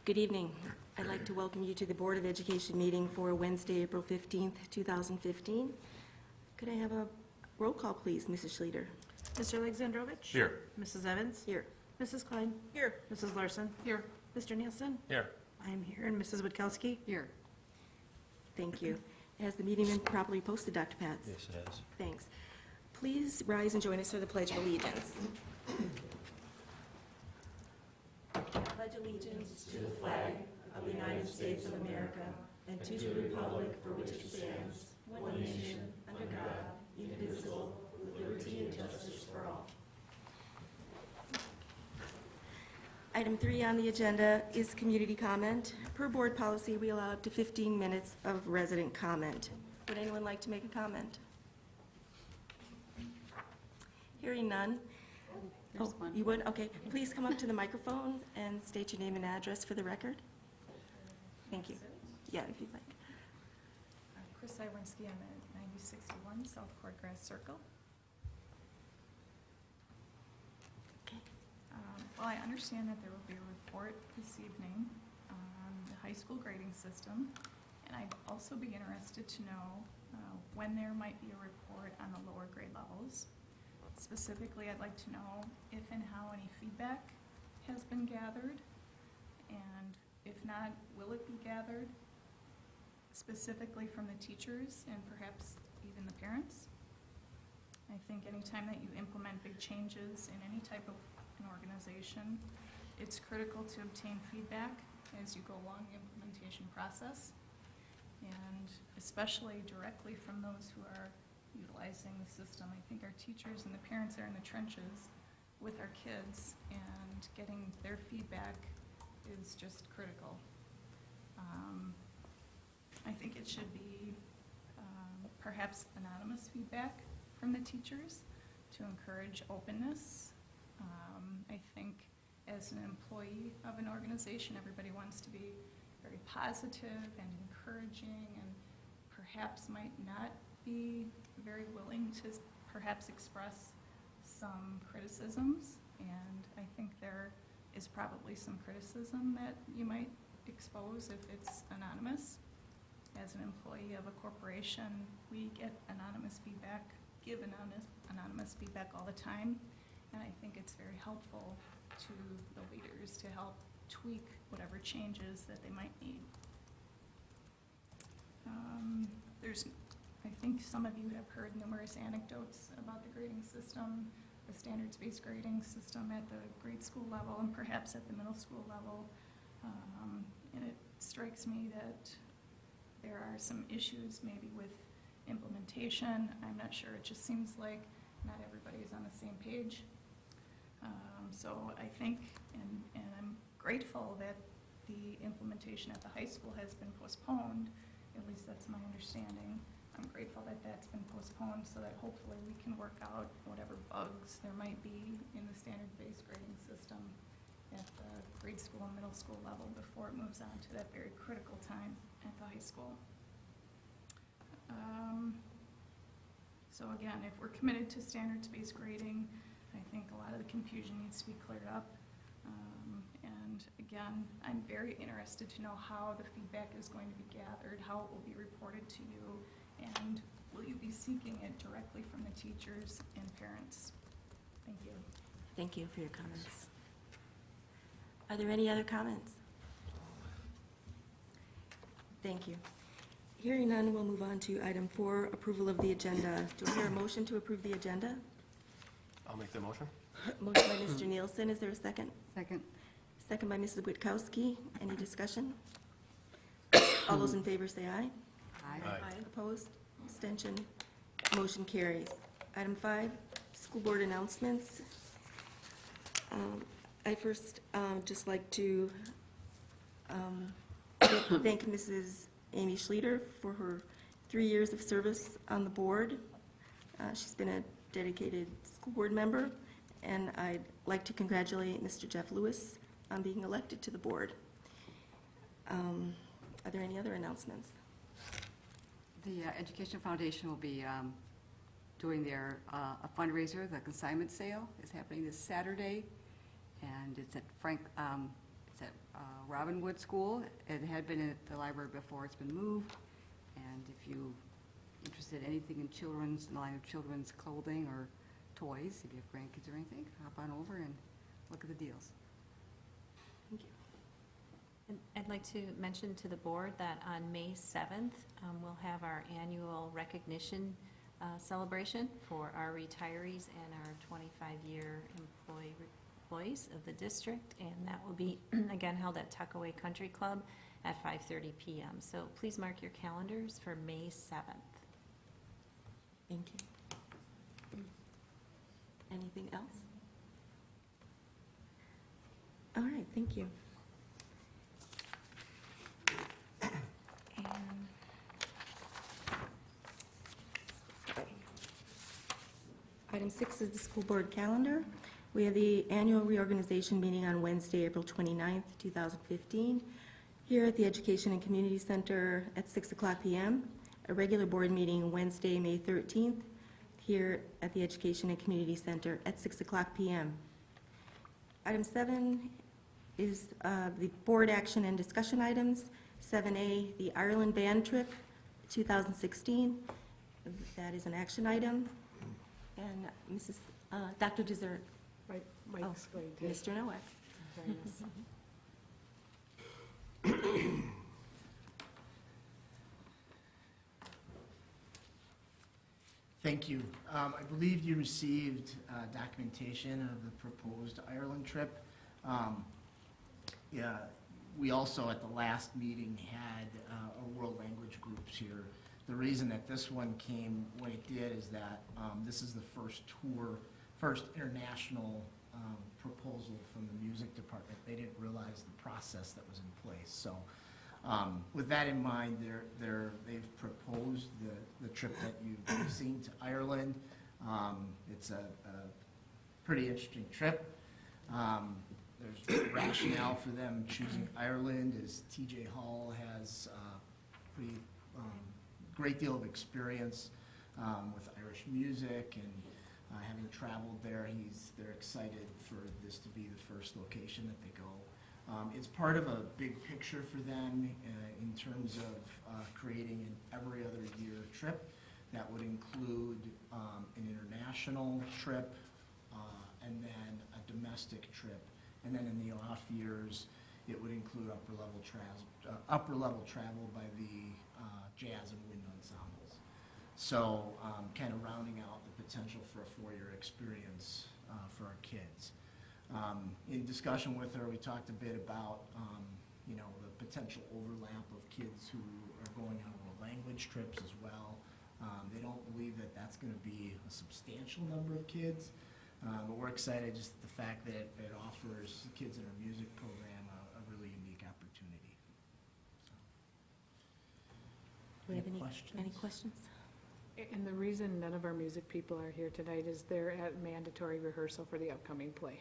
Good evening. I'd like to welcome you to the Board of Education meeting for Wednesday, April 15th, 2015. Could I have a roll call, please, Mrs. Schlueter? Mr. Alexandrovich? Here. Mrs. Evans? Here. Mrs. Klein? Here. Mrs. Larson? Here. Mr. Nielsen? Here. I am here. And Mrs. Witkowski? Here. Thank you. Has the meeting been properly posted, Dr. Pats? Yes, it has. Thanks. Please rise and join us for the Pledge of Allegiance. Pledge allegiance to the flag of the United States of America and to the republic for which it stands, one nation, under God, indivisible, with liberty and justice for all. Item 3 on the agenda is community comment. Per board policy, we allow up to 15 minutes of resident comment. Would anyone like to make a comment? Hearing none. There's one. You would? Okay. Please come up to the microphone and state your name and address for the record. Thank you. Yeah, if you'd like. Chris Iwinski, I'm at 9061 South Courtgrass Circle. Okay. Well, I understand that there will be a report this evening on the high school grading system, and I'd also be interested to know when there might be a report on the lower grade levels. Specifically, I'd like to know if and how any feedback has been gathered, and if not, will it be gathered specifically from the teachers and perhaps even the parents? I think anytime that you implement big changes in any type of an organization, it's critical to obtain feedback as you go along the implementation process, and especially directly from those who are utilizing the system. I think our teachers and the parents are in the trenches with our kids, and getting their feedback is just critical. I think it should be perhaps anonymous feedback from the teachers to encourage openness. I think as an employee of an organization, everybody wants to be very positive and encouraging, and perhaps might not be very willing to perhaps express some criticisms, and I think there is probably some criticism that you might expose if it's anonymous. As an employee of a corporation, we get anonymous feedback, give anonymous feedback all the time, and I think it's very helpful to the leaders to help tweak whatever changes that they might need. I think some of you have heard numerous anecdotes about the grading system, the standards-based grading system at the grade school level and perhaps at the middle school level. And it strikes me that there are some issues maybe with implementation. I'm not sure. It just seems like not everybody is on the same page. So I think, and I'm grateful that the implementation at the high school has been postponed. At least that's my understanding. I'm grateful that that's been postponed so that hopefully we can work out whatever bugs there might be in the standard-based grading system at the grade school and middle school level before it moves on to that very critical time at the high school. So again, if we're committed to standards-based grading, I think a lot of the confusion needs to be cleared up. And again, I'm very interested to know how the feedback is going to be gathered, how it will be reported to you, and will you be seeking it directly from the teachers and parents? Thank you. Thank you for your comments. Are there any other comments? Thank you. Hearing none, we'll move on to item 4, approval of the agenda. Do I hear a motion to approve the agenda? I'll make the motion. Motion by Mr. Nielsen. Is there a second? Second. Second by Mrs. Witkowski. Any discussion? All those in favor say aye. Aye. Aye. Opposed? Abstention? Motion carries. Item 5, school board announcements. I first just like to thank Mrs. Amy Schlueter for her 3 years of service on the board. She's been a dedicated school board member, and I'd like to congratulate Mr. Jeff Lewis on being elected to the board. Are there any other announcements? The Education Foundation will be doing their a fundraiser. The consignment sale is happening this Saturday, and it's at It's at Robinwood School. It had been at the library before. It's been moved. And if you're interested in anything in children's, line of children's clothing or toys, if you have grandkids or anything, hop on over and look at the deals. Thank you. And I'd like to mention to the board that on May 7th, we'll have our annual recognition celebration for our retirees and our 25-year employees of the district, and that will be, again, held at Tuckaway Country Club at 5:30 p.m. So please mark your calendars for May 7th. Thank you. Anything else? All right, thank you. And item 6 is the school board calendar. We have the annual reorganization meeting on Wednesday, April 29th, 2015, here at the Education and Community Center at 6 o'clock p.m. A regular board meeting Wednesday, May 13th, here at the Education and Community Center at 6 o'clock p.m. Item 7 is the board action and discussion items. 7A, the Ireland band trip, 2016. That is an action item. And Dr. Dessert, Mike's going to. Mr. Nowak. join us. Thank you. I believe you received documentation of the proposed Ireland trip. Yeah, we also at the last meeting had our world language groups here. The reason that this one came when it did is that this is the first international proposal from the music department. They didn't realize the process that was in place. So with that in mind, they've proposed the trip that you've seen to Ireland. It's a pretty interesting trip. There's rationale for them choosing Ireland, as TJ Hall has a pretty great deal of experience with Irish music, and having traveled there, they're excited for this to be the first location that they go. It's part of a big picture for them in terms of creating an every other year trip that would include an international trip and then a domestic trip. And then in the off years, it would include upper level travel by the jazz and wind ensembles. So kind of rounding out the potential for a 4-year experience for our kids. In discussion with her, we talked a bit about the potential overlap of kids who are going on world language trips as well. They don't believe that that's going to be a substantial number of kids, but we're excited just the fact that it offers the kids in our music program a really unique opportunity. Do we have Any any questions? And the reason none of our music people are here tonight is they're at mandatory rehearsal for the upcoming play.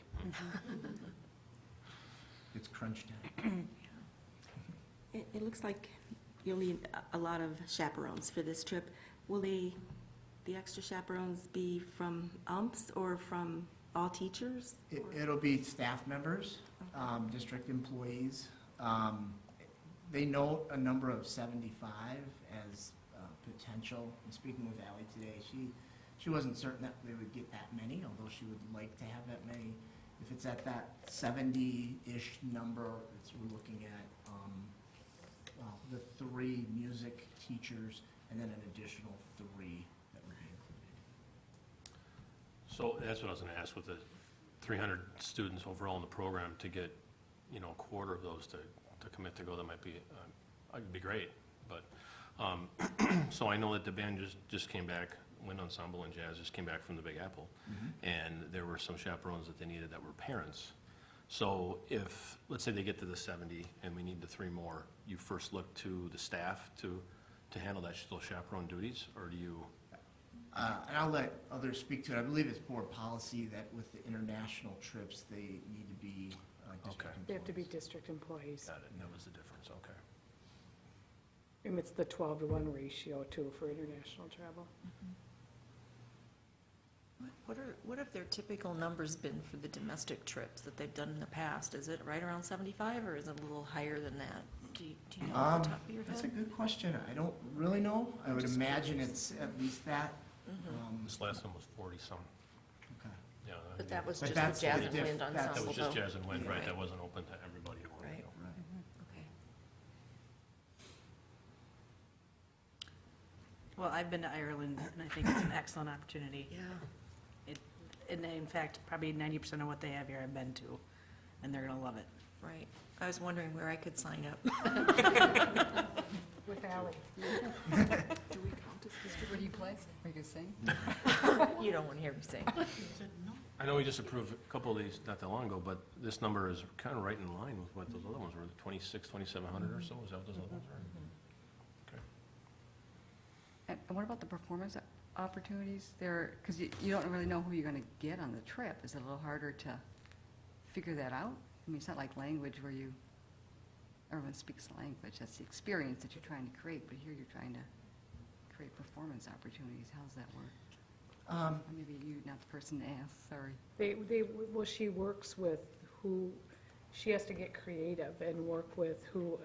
It's crunch time. It looks like you'll need a lot of chaperones for this trip. Will the extra chaperones be from UMPS or from all teachers? It'll be staff members, district employees. They note a number of 75 as potential. And speaking with Allie today, she wasn't certain that they would get that many, although she would like to have that many. If it's at that 70-ish number, we're looking at the 3 music teachers and then an additional 3 that would be included. So that's what I was going to ask, with the 300 students overall in the program, to get, a quarter of those to commit to go, that might be, it'd be great. But, so I know that the band just came back, wind ensemble and jazz just came back from the Big Apple. And there were some chaperones that they needed that were parents. So if, let's say they get to the 70 and we need the 3 more, you first look to the staff to handle those chaperone duties, or do you? And I'll let others speak to it. I believe it's board policy that with the international trips, they need to be district employees. They have to be district employees. Got it, and that was the difference, okay. And it's the 12-to-1 ratio too for international travel. What have their typical numbers been for the domestic trips that they've done in the past? Is it right around 75, or is it a little higher than that? Do you know off the top of your That's a head? good question. I don't really know. I would imagine it's at least that. This last one was 40-some, Okay. yeah. But that was But just the that's Jazz the and diff- Wind that's- That Ensemble, was just though. jazz and wind, right, Right. that wasn't open to everybody who wanted to Right. go. Right. Okay. Well, I've been to Ireland, and I think it's an excellent opportunity. Yeah. And in fact, probably 90% of what they have here I've been to, and they're going to love it. Right. I was wondering where I could sign up. With Ally. Do we count as district? Where do you play? Are you going to sing? You don't want to hear me sing. I know we just approved a couple of these not that long ago, but this number is kind of right in line with what those other ones were, 2,700 or so, is that what those other ones are? Okay. And what about the performance opportunities there? Because you don't really know who you're going to get on the trip. Is it a little harder to figure that out? I mean, it's not like language where everyone speaks the language. That's the experience that you're trying to create. But here you're trying to create performance opportunities. How's that work? Or maybe you're not the person to ask, sorry. Well, she works with who, she has to get creative and work with who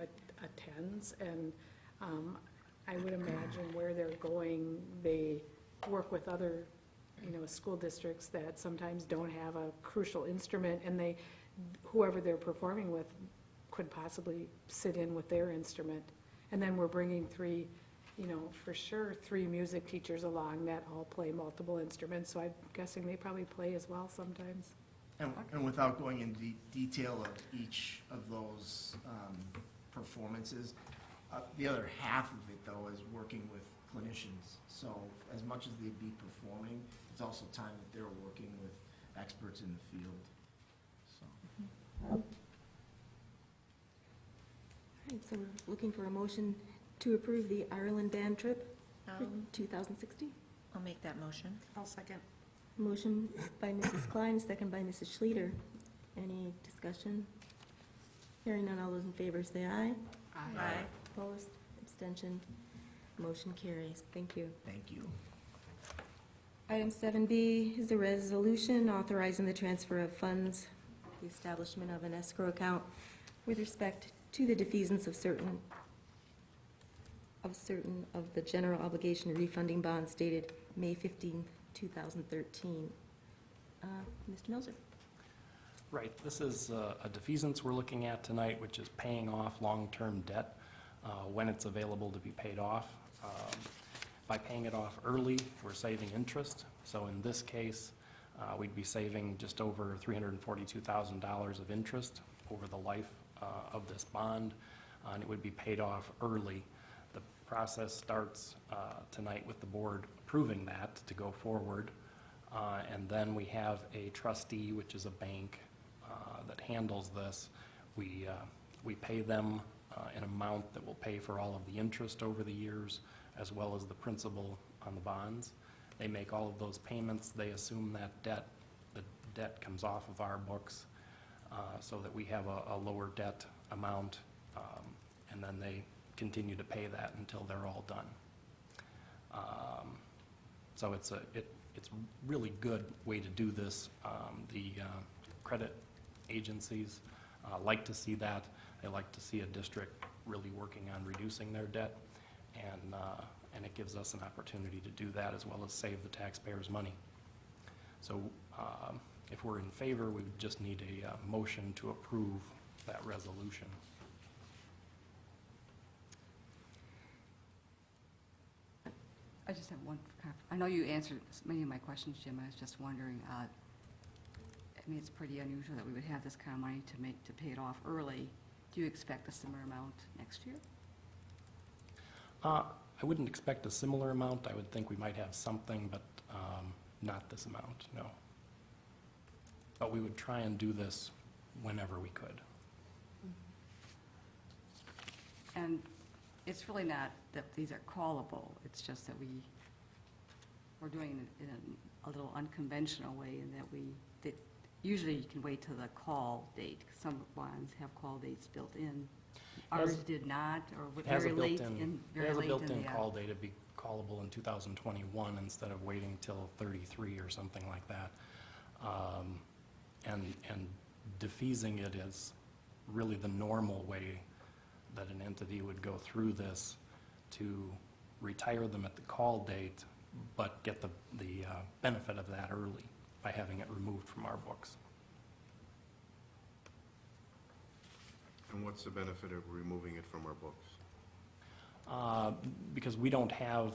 attends, and I would imagine where they're going, they work with other, school districts that sometimes don't have a crucial instrument, and whoever they're performing with could possibly sit in with their instrument. And then we're bringing three music teachers along that all play multiple instruments, so I'm guessing they probably play as well sometimes. And without going into detail of each of those performances, the other half of it, though, is working with clinicians. So as much as they'd be performing, it's also time that they're working with experts in the field. So. All right, so we're looking for a motion to approve the Ireland band trip for 2016. I'll make that motion. I'll second. Motion by Mrs. Klein, second by Mrs. Schluter. Any discussion? Hearing none, all those in favor say aye. Aye. Opposed, abstention, motion carries. Thank you. Thank you. Item 7B is a resolution authorizing the transfer of funds, the establishment of an escrow account with respect to the defeasance of certain of the general obligation refunding bonds dated May 15, 2013. Mr. Milzer. Right, this is a defeasance we're looking at tonight, which is paying off long-term debt when it's available to be paid off. By paying it off early, we're saving interest. So in this case, we'd be saving just over $342,000 of interest over the life of this bond, and it would be paid off early. The process starts tonight with the board approving that to go forward, and then we have a trustee, which is a bank, that handles this. We pay them an amount that will pay for all of the interest over the years, as well as the principal on the bonds. They make all of those payments. They assume that debt. The debt comes off of our books so that we have a lower debt amount, and then they continue to pay that until they're all done. So it's a really good way to do this. The credit agencies like to see that. They like to see a district really working on reducing their debt, and it gives us an opportunity to do that as well as save the taxpayers money. So if we're in favor, we would just need a motion to approve that resolution. I just have one, I know you answered many of my questions, Jim. I was just wondering, I mean, it's pretty unusual that we would have this kind of money to pay it off early. Do you expect a similar amount next year? I wouldn't expect a similar amount. I would think we might have something, but not this amount, no. But we would try and do this whenever we could. And it's really not that these are callable, it's just that we're doing it in a little unconventional way in that usually you can wait till the call date. Some bonds have call dates built in Ours did not, or It has a very late built-in, in, it very has a late in built-in the. call date, it'd be callable in 2021 instead of waiting till 33 or something like that. And defeasing it is really the normal way that an entity would go through this to retire them at the call date, but get the benefit of that early by having it removed from our books. And what's the benefit of removing it from our books? Because we don't have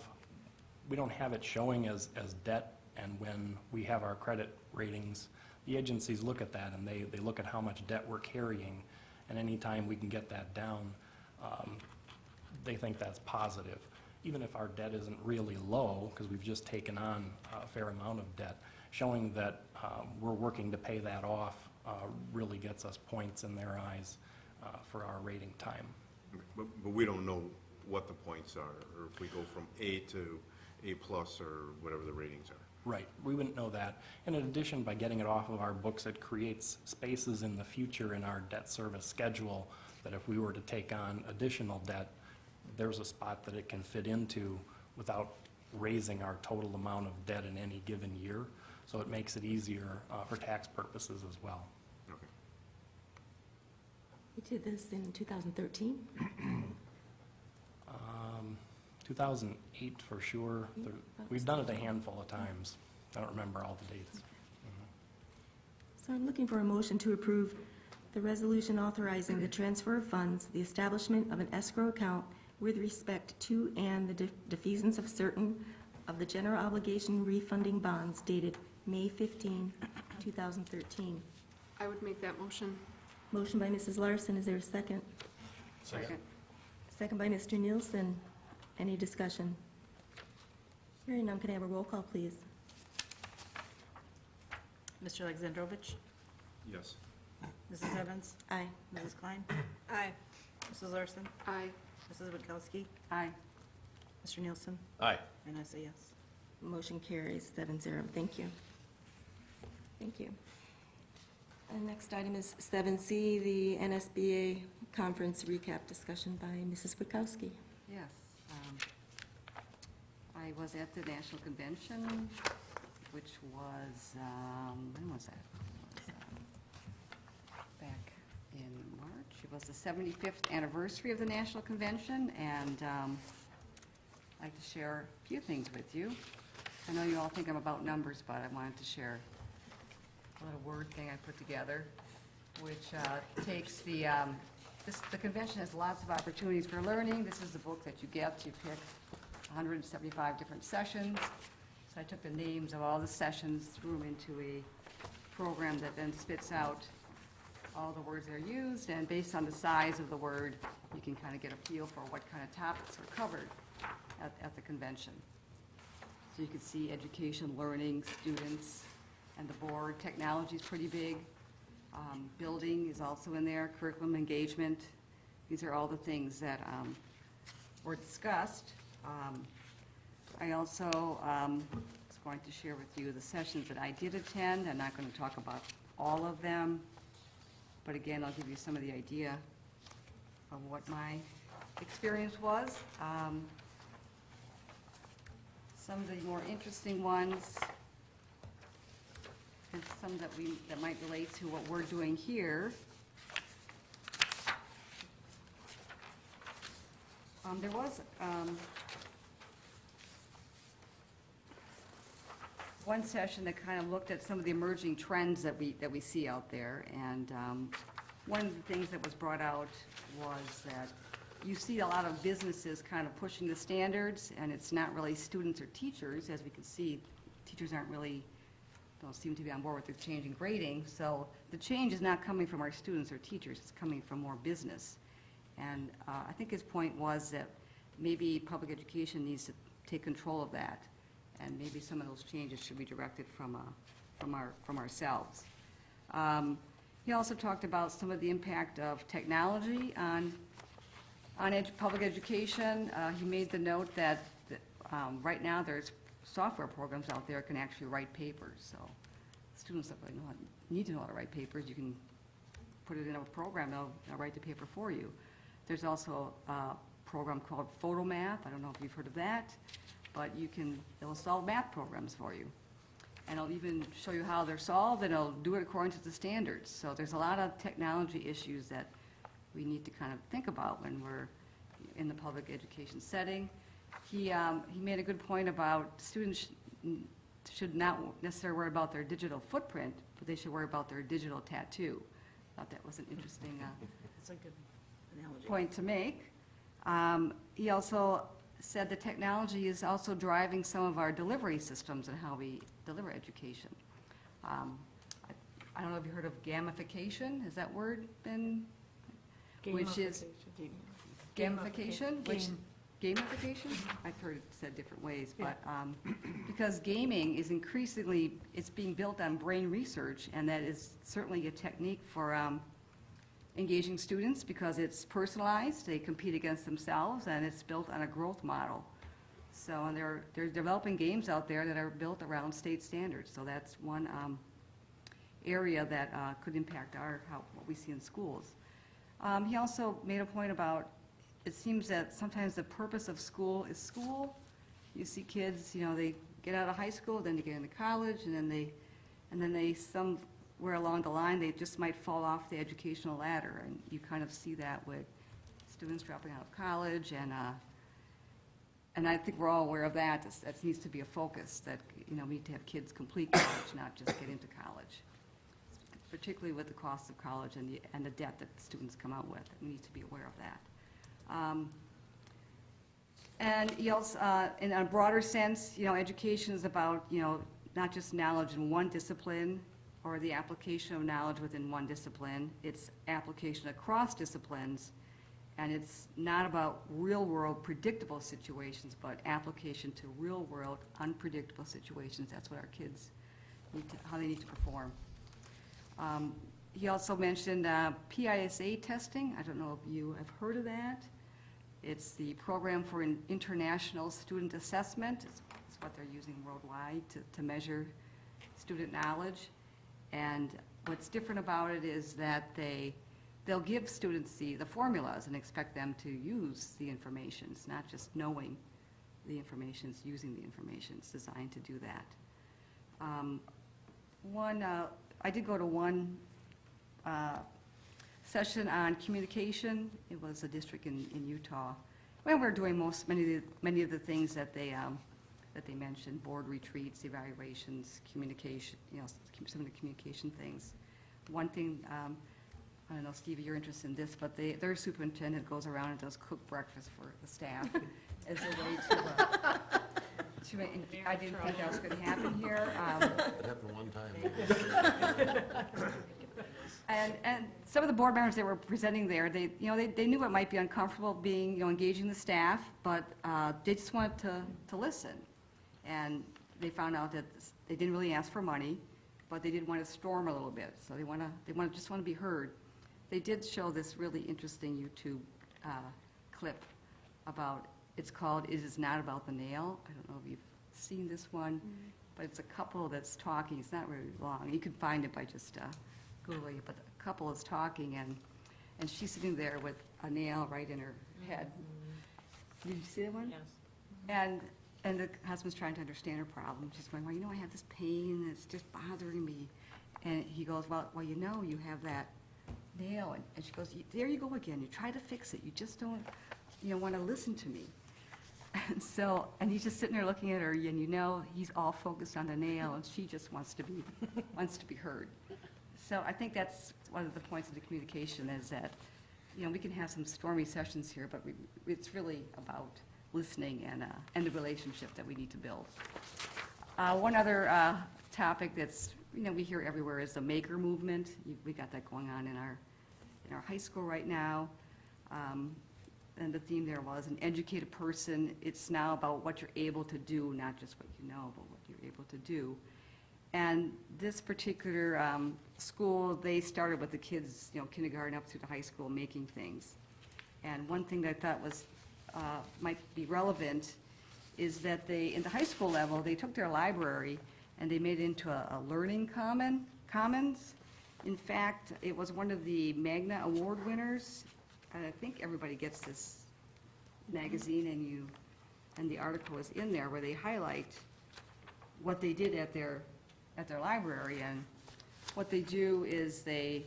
it showing as debt, and when we have our credit ratings, the agencies look at that and they look at how much debt we're carrying, and anytime we can get that down, they think that's positive. Even if our debt isn't really low, because we've just taken on a fair amount of debt, showing that we're working to pay that off really gets us points in their eyes for our rating time. But we don't know what the points are, or if we go from A to A+, or whatever the ratings are. Right, we wouldn't know that. And in addition, by getting it off of our books, it creates spaces in the future in our debt service schedule that if we were to take on additional debt, there's a spot that it can fit into without raising our total amount of debt in any given year. So it makes it easier for tax purposes as well. Okay. We did this in 2013. 2008 for sure. We've done it a handful of times. I don't remember all the dates. So I'm looking for a motion to approve the resolution authorizing the transfer of funds, the establishment of an escrow account with respect to and the defeasance of certain of the general obligation refunding bonds dated May 15, 2013. I would make that motion. Motion by Mrs. Larson, is there a second? Second. Second by Mr. Nielsen. Any discussion? Hearing none, can I have a roll call, please? Mr. Alexandrovich? Yes. Mrs. Evans? Aye. Mrs. Klein? Aye. Mrs. Larson? Aye. Mrs. Witkowski? Aye. Mr. Nielsen? Aye. And I say yes. Motion carries 7-0. Thank you. Thank you. And next item is 7C, the NSBA conference recap discussion by Mrs. Witkowski. Yes. I was at the National Convention, which was, when was that? It was, back in March. It was the 75th anniversary of the National Convention, and I'd like to share a few things with you. I know you all think I'm about numbers, but I wanted to share a little word thing I put together, which takes the convention has lots of opportunities for learning. This is the book that you get. You pick 175 different sessions. So I took the names of all the sessions, threw them into a program that then spits out all the words that are used, and based on the size of the word, you can kind of get a feel for what kind of topics are covered at the convention. So you can see education, learning, students, and the board. Technology is pretty big. Building is also in there, curriculum engagement. These are all the things that were discussed. I also was going to share with you the sessions that I did attend. I'm not going to talk about all of them, but again, I'll give you some of the idea of what my experience was. Some of the more interesting ones, and some that might relate to what we're doing here. There was one session that kind of looked at some of the emerging trends that we see out there, and one of the things that was brought out was that you see a lot of businesses kind of pushing the standards, and it's not really students or teachers. As we can see, teachers don't seem to be on board with the change in grading, so the change is not coming from our students or teachers, it's coming from more business. And I think his point was that maybe public education needs to take control of that, and maybe some of those changes should be directed from ourselves. He also talked about some of the impact of technology on public education. He made the note that right now there's software programs out there that can actually write papers, so students that really need to know how to write papers, you can put it in a program, they'll write the paper for you. There's also a program called PhotoMath. I don't know if you've heard of that, but it'll solve math programs for you. And it'll even show you how they're solved, and it'll do it according to the standards. So there's a lot of technology issues that we need to kind of think about when we're in the public education setting. He made a good point about students should not necessarily worry about their digital footprint, but they should worry about their digital tattoo. Thought that was an interesting That's a good analogy. point to make. He also said the technology is also driving some of our delivery systems and how we deliver education. I don't know if you heard of gamification. Has that word been? Which is gamification, which gamification? I've heard it said different ways, but because gaming is increasingly, it's being built on brain research, and that is certainly a technique for engaging students because it's personalized, they compete against themselves, and it's built on a growth model. So and they're developing games out there that are built around state standards. So that's one area that could impact what we see in schools. He also made a point about it seems that sometimes the purpose of school is school. You see kids, they get out of high school, then they get into college, and then they somewhere along the line, they just might fall off the educational ladder. And you kind of see that with students dropping out of college, and I think we're all aware of that. That needs to be a focus, that, we need to have kids complete college, not just get into college. Particularly with the cost of college and the debt that students come out with. We need to be aware of that. And he also, in a broader sense, education is about, not just knowledge in one discipline or the application of knowledge within one discipline. It's application across disciplines, and it's not about real-world predictable situations, but application to real-world unpredictable situations. That's what our kids how they need to perform. He also mentioned PISA testing. I don't know if you have heard of that. It's the program for international student assessment. It's what they're using worldwide to measure student knowledge. And what's different about it is that they'll give students the formulas and expect them to use the information. It's not just knowing the information, it's using the information. It's designed to do that. I did go to one session on communication. It was a district in Utah. When we're doing many of the things that they mentioned: board retreats, evaluations, communication. Some of the communication things. One thing, I don't know, Stevie, you're interested in this, but their superintendent goes around and does cook breakfast for the staff as a way to. I didn't think that was going to happen here. It happened one time. And some of the board members that were presenting there, they knew it might be uncomfortable being, engaging the staff, but they just wanted to listen. And they found out that they didn't really ask for money, but they did want to storm a little bit. So they just want to be heard. They did show this really interesting YouTube clip about. It's called "It Is Not About the Nail." I don't know if you've seen this one, but it's a couple that's talking. It's not really long. You can find it by just Googling it, but the couple is talking, and she's sitting there with a nail right in her head. Did you see that one? Yes. And the husband's trying to understand her problem. She's going, well, I have this pain, and it's just bothering me. And he goes, well, you have that nail. And she goes, there you go again. You try to fix it. You just don't, want to listen to me. And he's just sitting there looking at her, and he's all focused on the nail, and she just wants to be heard. So I think that's one of the points of the communication is that, we can have some stormy sessions here, but it's really about listening and the relationship that we need to build. One other topic that's, we hear everywhere is the maker movement. We got that going on in our high school right now. And the theme there was an educated person. It's now about what you're able to do, not just what you know, but what you're able to do. And this particular school, they started with the kids, kindergarten up through the high school, making things. And one thing that I thought was might be relevant is that in the high school level, they took their library and they made it into a learning commons. In fact, it was one of the Magna Award winners. I think everybody gets this magazine, and the article is in there where they highlight what they did at their library. And what they do is they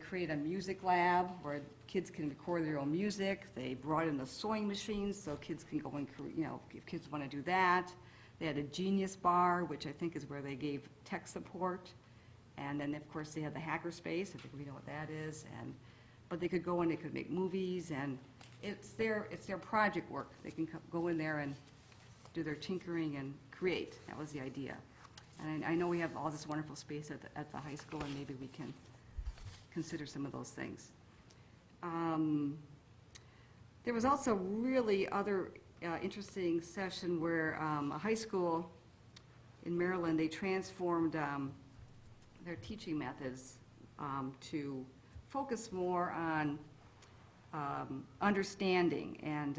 create a music lab where kids can record their own music. They brought in the sewing machines so kids can go and, if kids want to do that. They had a Genius Bar, which I think is where they gave tech support. And then, of course, they had the hackerspace. I think we know what that is. But they could go and they could make movies, and it's their project work. They can go in there and do their tinkering and create. That was the idea. And I know we have all this wonderful space at the high school, and maybe we can consider some of those things. There was also really other interesting session where a high school in Maryland, they transformed their teaching methods to focus more on understanding and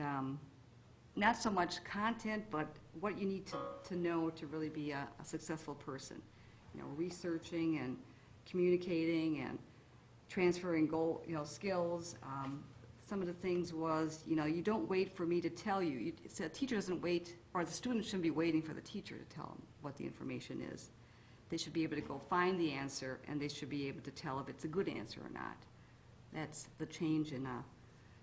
not so much content, but what you need to know to really be a successful person. Researching and communicating and transferring skills. Some of the things was, you don't wait for me to tell you. So a teacher doesn't wait, or the student shouldn't be waiting for the teacher to tell them what the information is. They should be able to go find the answer, and they should be able to tell if it's a good answer or not. That's the change in,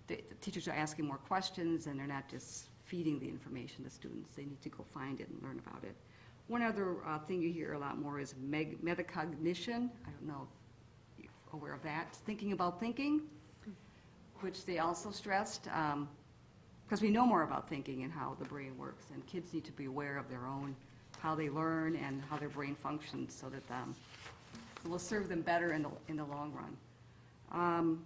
the teachers are asking more questions, and they're not just feeding the information to students. They need to go find it and learn about it. One other thing you hear a lot more is metacognition. I don't know if you're aware of that. Thinking about thinking, which they also stressed, because we know more about thinking and how the brain works, and kids need to be aware of their own, how they learn and how their brain functions, so that it will serve them better in the long run.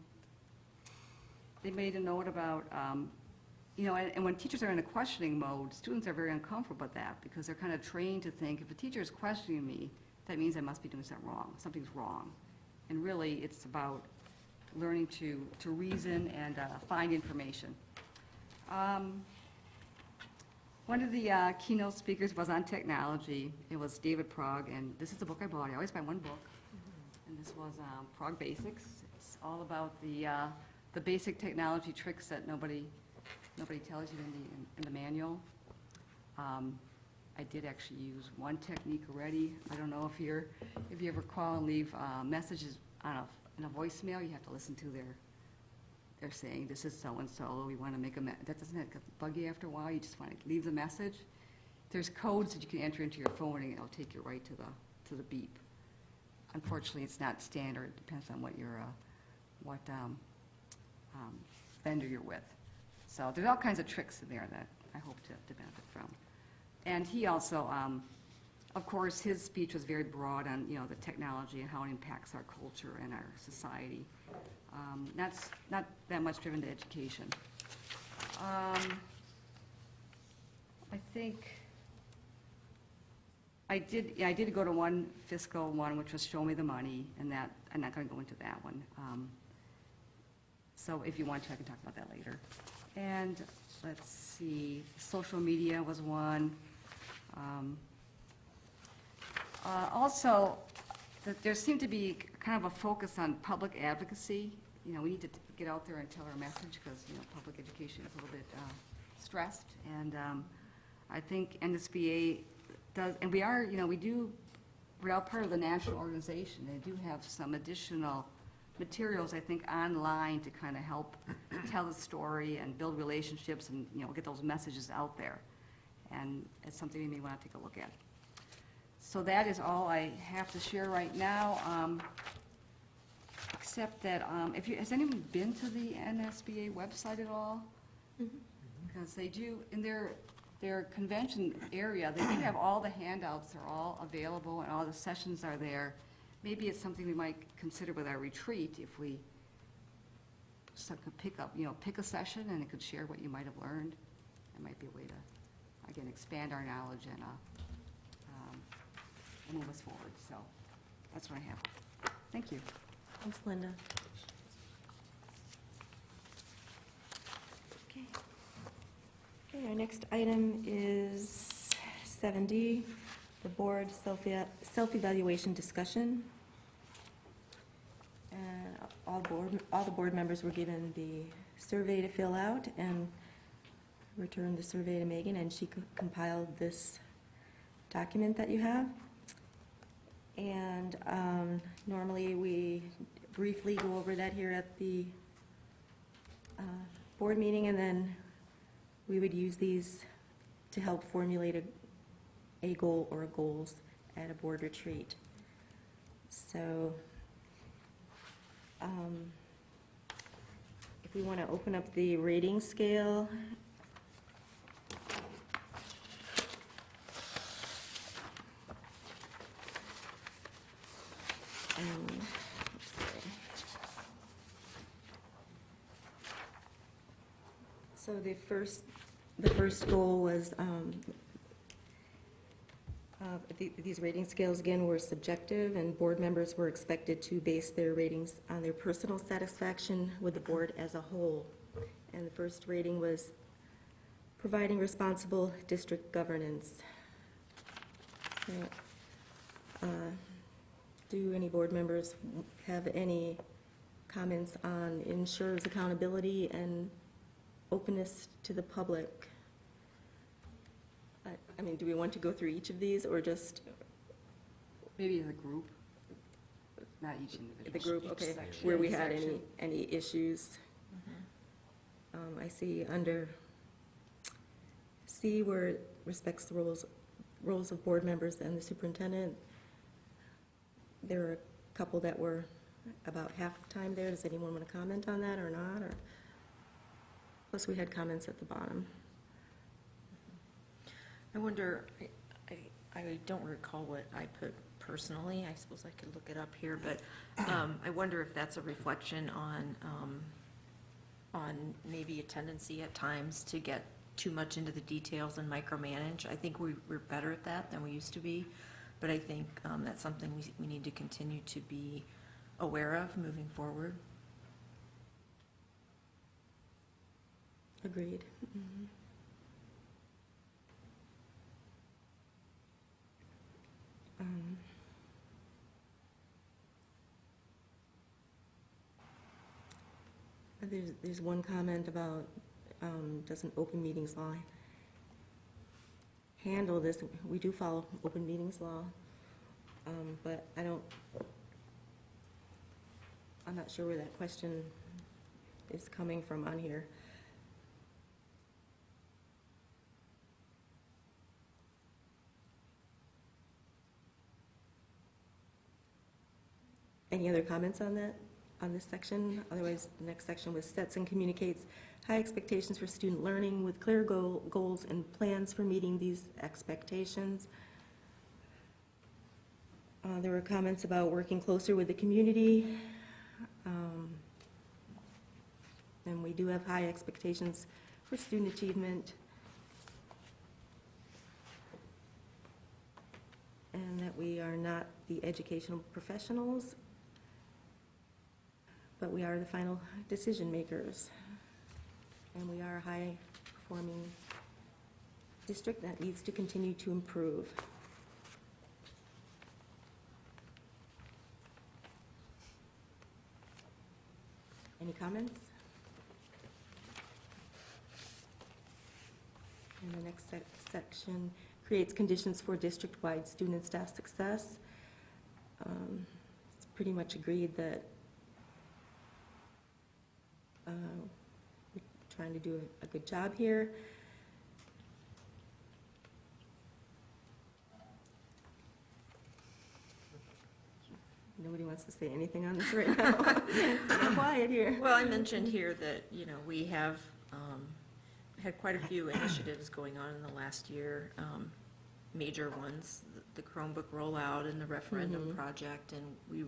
They made a note about, and when teachers are in a questioning mode, students are very uncomfortable with that, because they're kind of trained to think, if a teacher is questioning me, that means I must be doing something wrong. Something's wrong. And really, it's about learning to reason and find information. One of the keynote speakers was on technology. It was David Prog, and this is the book I bought. I always buy one book. And this was Prog Basics. It's all about the basic technology tricks that nobody tells you in the manual. I did actually use one technique already. I don't know if you ever call and leave messages in a voicemail, you have to listen to they're saying, this is so-and-so, we want to make that doesn't bug you after a while, you just want to leave the message. There's codes that you can enter into your phone, and it'll take you right to the beep. Unfortunately, it's not standard. It depends on what vendor you're with. So there's all kinds of tricks in there that I hope to benefit from. And he also, of course, his speech was very broad on, the technology and how it impacts our culture and our society. Not that much driven to education. I think I did go to one fiscal one, which was Show Me the Money, and that I'm not going to go into that one. So if you want to, I can talk about that later. And let's see, social media was one. Also, there seemed to be kind of a focus on public advocacy. We need to get out there and tell our message, because public education is a little bit stressed. And I think NSBA does, and we're all part of the national organization. They do have some additional materials, I think, online to kind of help tell the story and build relationships and, get those messages out there. And it's something you may want to take a look at. So that is all I have to share right now, except that, has anyone been to the NSBA website at all? Because they do, in their convention area, they do have all the handouts, they're all available, and all the sessions are there. Maybe it's something we might consider with our retreat, if we could pick a session and it could share what you might have learned. It might be a way to, again, expand our knowledge and move us forward. So that's what I have. Thank you. Thanks, Linda. Okay, our next item is 7D, the board self-evaluation discussion. And all the board members were given the survey to fill out and returned the survey to Megan, and she compiled this document that you have. And normally we briefly go over that here at the board meeting, and then we would use these to help formulate a goal or goals at a board retreat. So if we want to open up the rating scale. Let's see. So the first goal was, these rating scales again were subjective, and board members were expected to base their ratings on their personal satisfaction with the board as a whole. And the first rating was providing responsible district governance. So, do any board members have any comments on ensures accountability and openness to the public? I mean, do we want to go through each of these, or just Maybe as a group, not each individual. the group, Each okay, section. where we Each had section. any issues? I see under C where it respects the roles of board members and the superintendent. There are a couple that were about half the time there. Does anyone want to comment on that or not? Or plus, we had comments at the bottom. I wonder, I don't recall what I put personally. I suppose I could look it up here, but I wonder if that's a reflection on maybe a tendency at times to get too much into the details and micromanage. I think we're better at that than we used to be, but I think that's something we need to continue to be aware of moving forward. Agreed. There's one comment about, doesn't open meetings law handle this? We do follow open meetings law, but I'm not sure where that question is coming from on here. Any other comments on that, on this section? Otherwise, the next section was sets and communicates high expectations for student learning with clear goals and plans for meeting these expectations. There were comments about working closer with the community. And we do have high expectations for student achievement. And that we are not the educational professionals, but we are the final decision makers. And we are a high-performing district that needs to continue to improve. Any comments? And the next section creates conditions for district-wide student and staff success. It's pretty much agreed that we're trying to do a good job here. Nobody wants to say anything on this right now. It's so quiet here. Well, I mentioned here that, we have had quite a few initiatives going on in the last year, major ones, the Chromebook rollout and the referendum project, and we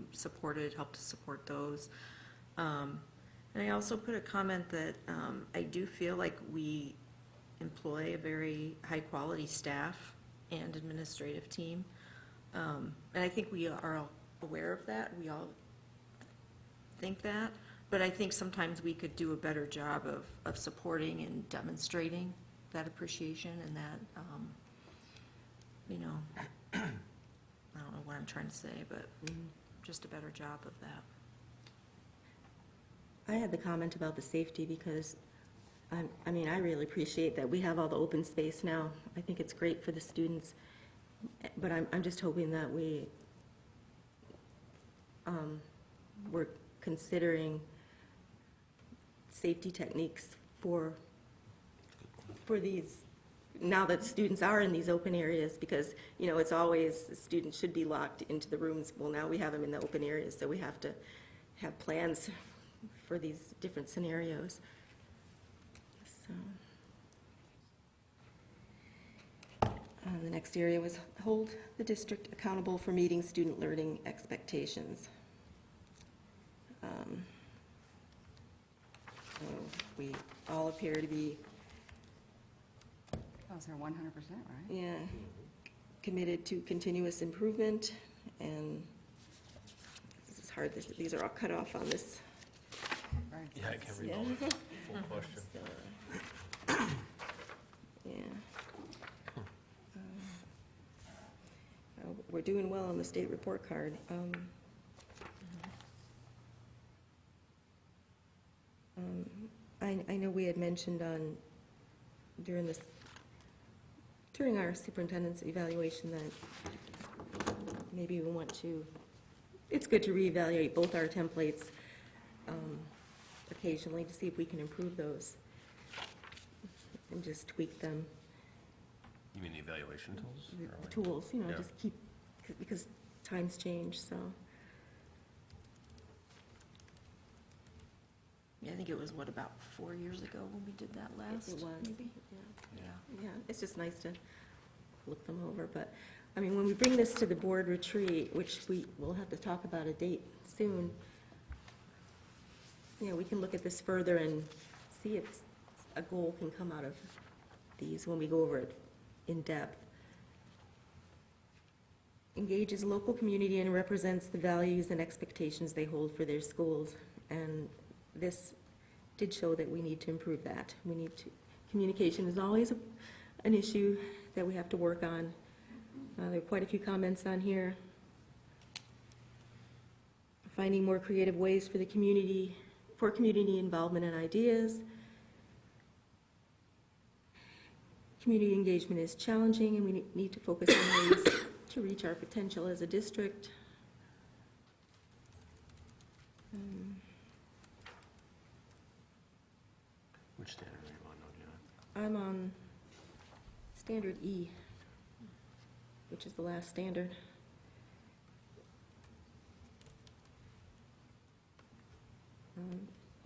helped to support those. And I also put a comment that I do feel like we employ a very high-quality staff and administrative team. And I think we are all aware of that. We all think that. But I think sometimes we could do a better job of supporting and demonstrating that appreciation and that, I don't know what I'm trying to say, but just a better job of that. I had the comment about the safety because, I mean, I really appreciate that we have all the open space now. I think it's great for the students, but I'm just hoping that we're considering safety techniques for these, now that students are in these open areas, because, you know, it's always, the students should be locked into the rooms. Well, now we have them in the open areas, so we have to have plans for these different scenarios. So, the next area was hold the district accountable for meeting student learning expectations. So we all appear to be, Oh, is there 100%, right? yeah, committed to continuous improvement, and this is hard, these are all cut off on this. Right. Yeah, I can't read all the full question. So, yeah. We're doing well on the state report card. I know we had mentioned during our superintendent's evaluation that maybe we want to, it's good to reevaluate both our templates occasionally to see if we can improve those and just tweak them. You mean the evaluation tools? The or like- tools, you know, Yeah. just keep, because times change, so. Yeah, I think it was, what, about 4 years ago when we did that last? It was, Maybe? yeah. Yeah, it's just nice to look them over, but, I mean, when we bring this to the board retreat, which we will have to talk about a date soon, you know, we can look at this further and see if a goal can come out of these when we go over it in depth. Engages local community and represents the values and expectations they hold for their schools, and this did show that we need to improve that. We need to, communication is always an issue that we have to work on. There are quite a few comments on here. Finding more creative ways for the community, for community involvement and ideas. Community engagement is challenging, and we need to focus on ways to reach our potential as a district. Which standard are you on, now, John? I'm on standard E, which is the last standard.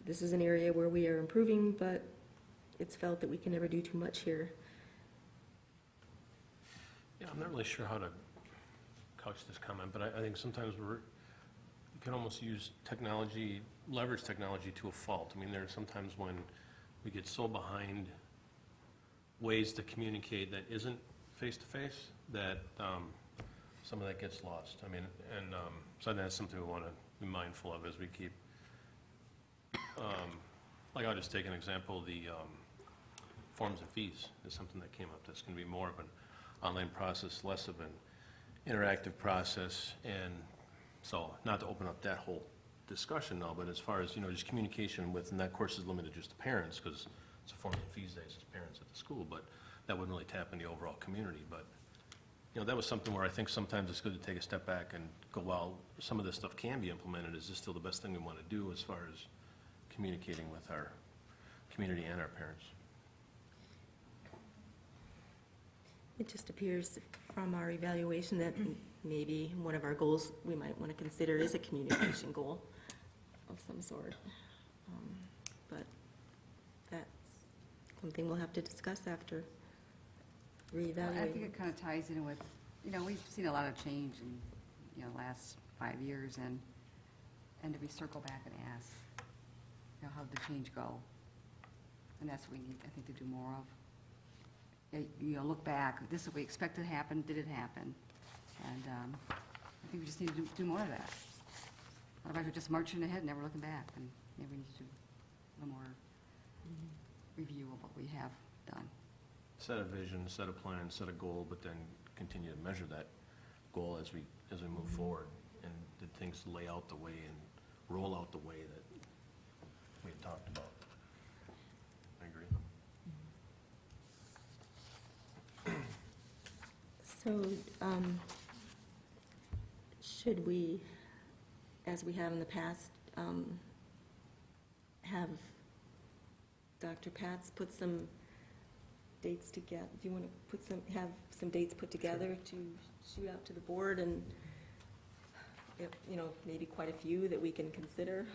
This is an area where we are improving, but it's felt that we can never do too much here. Yeah, I'm not really sure how to couch this comment, but I think sometimes you can almost use technology, leverage technology to a fault. I mean, there are sometimes when we get so behind ways to communicate that isn't face-to-face that some of that gets lost. I mean, and so that's something we want to be mindful of as we keep, like I'll just take an example, the forms and fees is something that came up. That's going to be more of an online process, less of an interactive process, and so not to open up that whole discussion now, but as far as, you know, just communication with, and that course is limited just to parents, because it's a forms and fees days, it's parents at the school, but that wouldn't really tap into the overall community, but, you know, that was something where I think sometimes it's good to take a step back and go, well, some of this stuff can be implemented, is this still the best thing we want to do as far as communicating with our community and our parents? It just appears from our evaluation that maybe one of our goals we might want to consider is a communication goal of some sort. But that's something we'll have to discuss after reevaluating. I think it kind of ties in with, you know, we've seen a lot of change in, you know, last 5 years, and do we circle back and ask, you know, how did the change go? And that's what we need, I think, to do more of. You know, look back, this is what we expected to happen, did it happen? And I think we just need to do more of that. Otherwise, we're just marching ahead, never looking back, and maybe we need to do a little more review of what we have done. Set a vision, set a plan, set a goal, but then continue to measure that goal as we move forward, and did things lay out the way and roll out the way that we had talked about. I agree. So, should we, as we have in the past, have Dr. Pats put some dates together? Do you want to have some dates put together to shoot out to the board and, maybe quite a few that we can consider?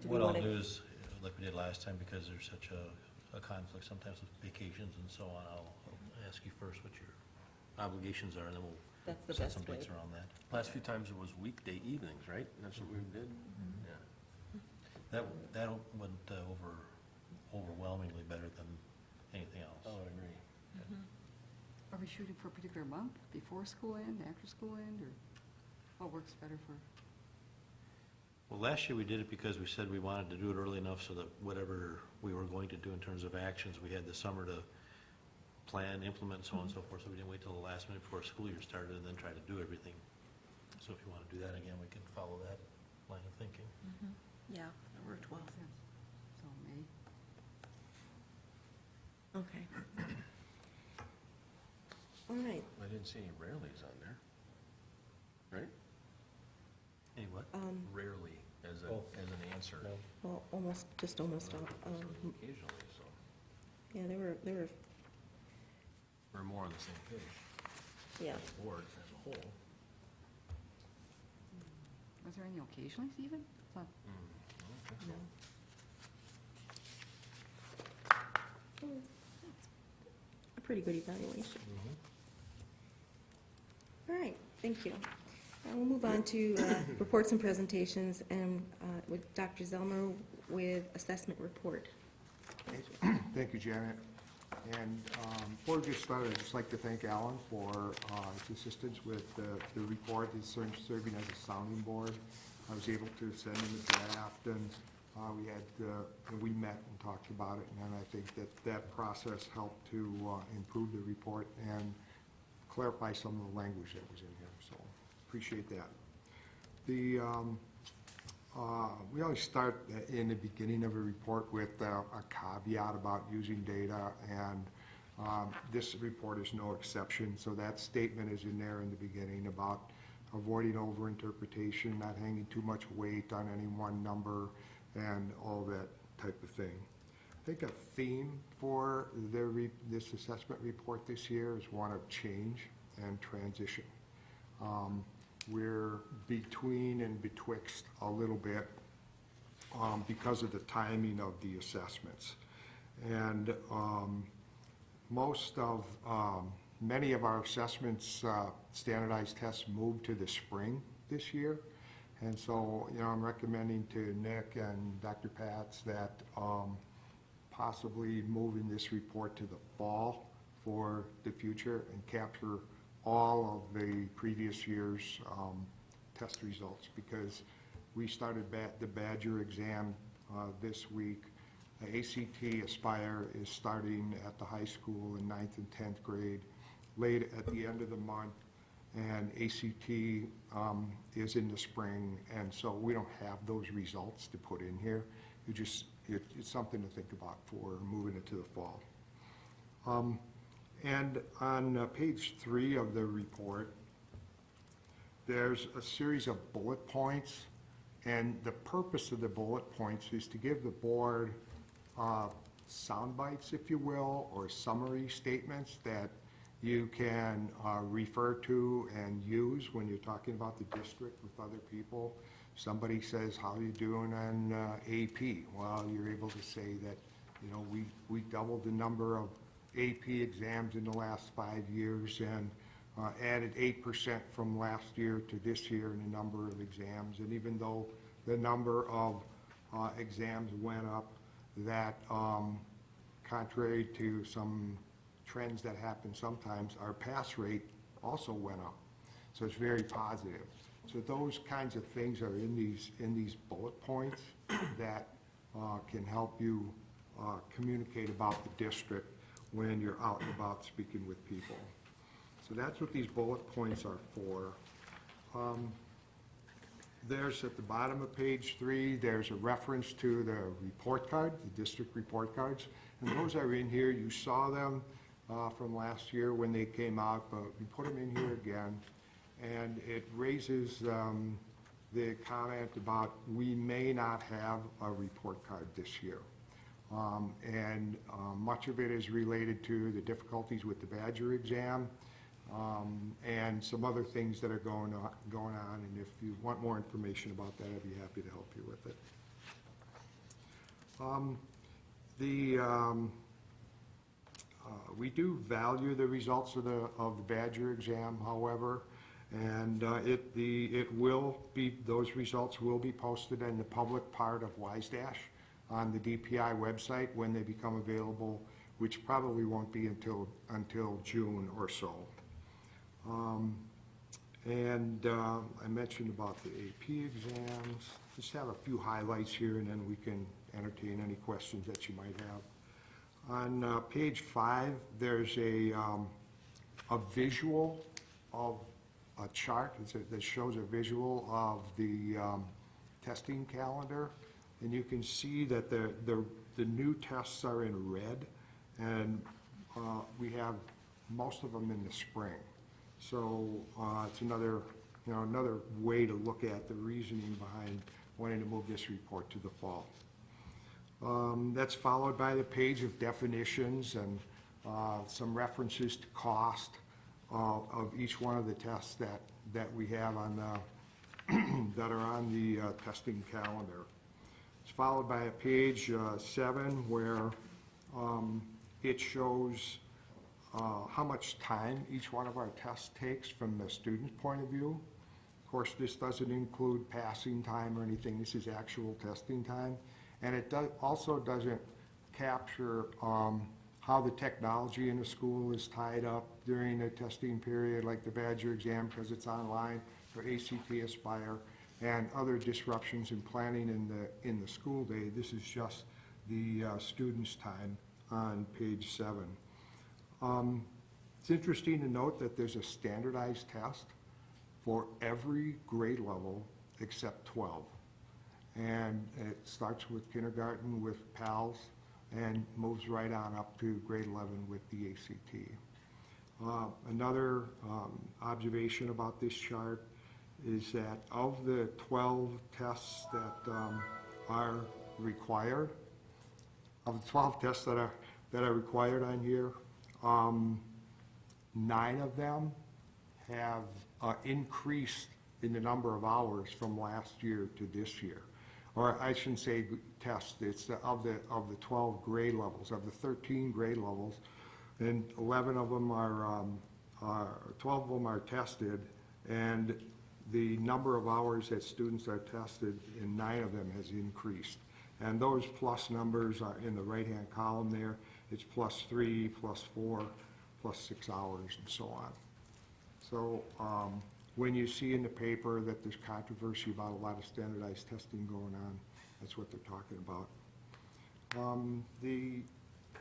What I'll do is, like we did last time, because there's such a conflict sometimes with vacations and so on, I'll ask you first what your obligations are, and then That's the we'll set best some dates way. around that. Last few times it was weekday evenings, right? That's what we did? Yeah. That went overwhelmingly better than anything else. I would agree. Are we shooting for a particular month, before school end, after school end, or what works better for? Well, last year we did it because we said we wanted to do it early enough so that whatever we were going to do in terms of actions, we had the summer to plan, implement, so on and so forth, so we didn't wait till the last minute before school year started and then try to do everything. So if you want to do that again, we can follow that line of thinking. Yeah, that worked well. So May. Okay. All right. I didn't see any rarelies on there, right? Any what? Rarely as Oh. as an answer. No. Well, almost all. Occasionally, so Yeah, there were, we're more on the same page. yeah. As a board as a whole. Was there any occasionally, Stephen? Thought- I don't think so. No. It was a pretty good evaluation. All right, thank you. Now we'll move on to reports and presentations, and with Dr. Zelmer with assessment report. Thank you, Janet. And before we get started, I'd just like to thank Alan for his assistance with the report. He's serving as a sounding board. I was able to send him a draft, and we met and talked about it, and I think that process helped to improve the report and clarify some of the language that was in here, so appreciate that. We always start in the beginning of a report with a caveat about using data, and this report is no exception. So that statement is in there in the beginning about avoiding overinterpretation, not hanging too much weight on any one number, and all that type of thing. I think a theme for this assessment report this year is one of change and transition. We're between and betwixt a little bit because of the timing of the assessments. And many of our assessments, standardized tests, moved to the spring this year. And so, I'm recommending to Nick and Dr. Pats that possibly moving this report to the fall for the future and capture all of the previous year's test results, because we started the Badger exam this week. ACT Aspire is starting at the high school in 9th and 10th grade late at the end of the month, and ACT is in the spring, and so we don't have those results to put in here. It's something to think about for moving it to the fall. And on page 3 of the report, there's a series of bullet points, and the purpose of the bullet points is to give the board sound bites, if you will, or summary statements that you can refer to and use when you're talking about the district with other people. Somebody says, how are you doing on AP? Well, you're able to say that, we doubled the number of AP exams in the last 5 years and added 8% from last year to this year in the number of exams. And even though the number of exams went up, that contrary to some trends that happen sometimes, our pass rate also went up. So it's very positive. So those kinds of things are in these bullet points that can help you communicate about the district when you're out and about speaking with people. So that's what these bullet points are for. There's at the bottom of page 3, there's a reference to the report card, the district report cards. And those are in here. You saw them from last year when they came out, but we put them in here again. And it raises the comment about we may not have a report card this year. Much of it is related to the difficulties with the Badger exam, and some other things that are going on. And if you want more information about that, I'd be happy to help you with it. We do value the results of the Badger exam, however, and those results will be posted in the public part of WiseDash on the DPI website when they become available, which probably won't be until June or so. I mentioned about the AP exams. Just have a few highlights here, and then we can entertain any questions that you might have. On page 5, there's a visual of a chart that shows a visual of the testing calendar, and you can see that the new tests are in red, and we have most of them in the spring. So it's another way to look at the reasoning behind wanting to move this report to the fall. That's followed by the page of definitions and some references to cost of each one of the tests that we have on that are on the testing calendar. It's followed by a page 7 where it shows how much time each one of our tests takes from the student's point of view. Of course, this doesn't include passing time or anything. This is actual testing time. And it also doesn't capture how the technology in the school is tied up during the testing period, like the Badger exam because it's online, or ACT Aspire, and other disruptions in planning in the school day. This is just the students' time on page 7. It's interesting to note that there's a standardized test for every grade level except 12. And it starts with kindergarten with PALS and moves right on up to grade 11 with the ACT. Another observation about this chart is that of the 12 tests that are required, of the 12 tests that are required on here, 9 of them have increased in the number of hours from last year to this year. Or I shouldn't say tests, it's of the 12 grade levels, of the 13 grade levels, and 11 of them are, 12 of them are tested, and the number of hours that students are tested in 9 of them has increased. And those plus numbers are in the right-hand column there. It's +3, +4, +6 hours, and so on. So when you see in the paper that there's controversy about a lot of standardized testing going on, that's what they're talking about.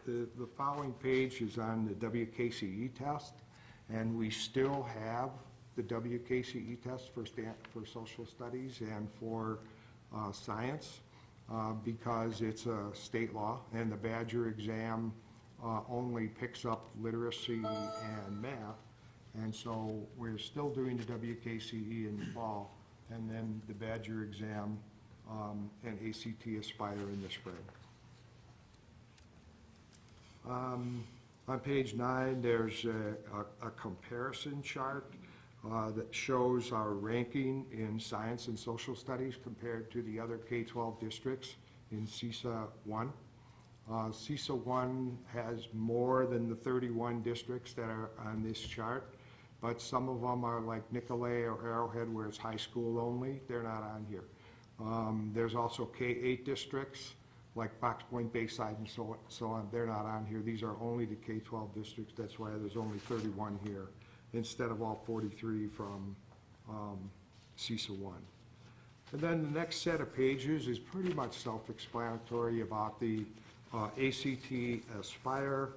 The following page is on the WKCE test, and we still have the WKCE test for social studies and for science because it's a state law, and the Badger exam only picks up literacy and math. And so we're still doing the WKCE in the fall, and then the Badger exam and ACT Aspire in the spring. On page 9, there's a comparison chart that shows our ranking in science and social studies compared to the other K-12 districts in CISA 1. CISA 1 has more than the 31 districts that are on this chart, but some of them are like Nicolet or Arrowhead where it's high school only. They're not on here. There's also K-8 districts like Fox Point, Bayside, and so on. They're not on here. These are only the K-12 districts. That's why there's only 31 here instead of all 43 from CISA 1. And then the next set of pages is pretty much self-explanatory about the ACT Aspire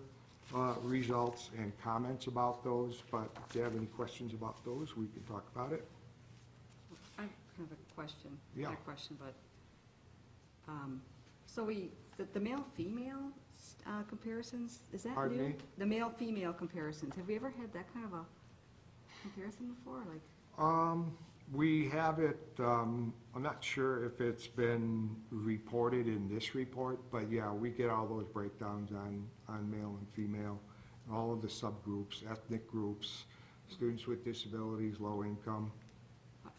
results and comments about those, but if you have any questions about those, we can talk about it. I have a question. Yeah. Not a question, but, so the male-female comparisons, is that new? Pardon me? The male-female comparisons, have we ever had that kind of a comparison before, like? We have it, I'm not sure if it's been reported in this report, but yeah, we get all those breakdowns on male and female, all of the subgroups, ethnic groups, students with disabilities, low income.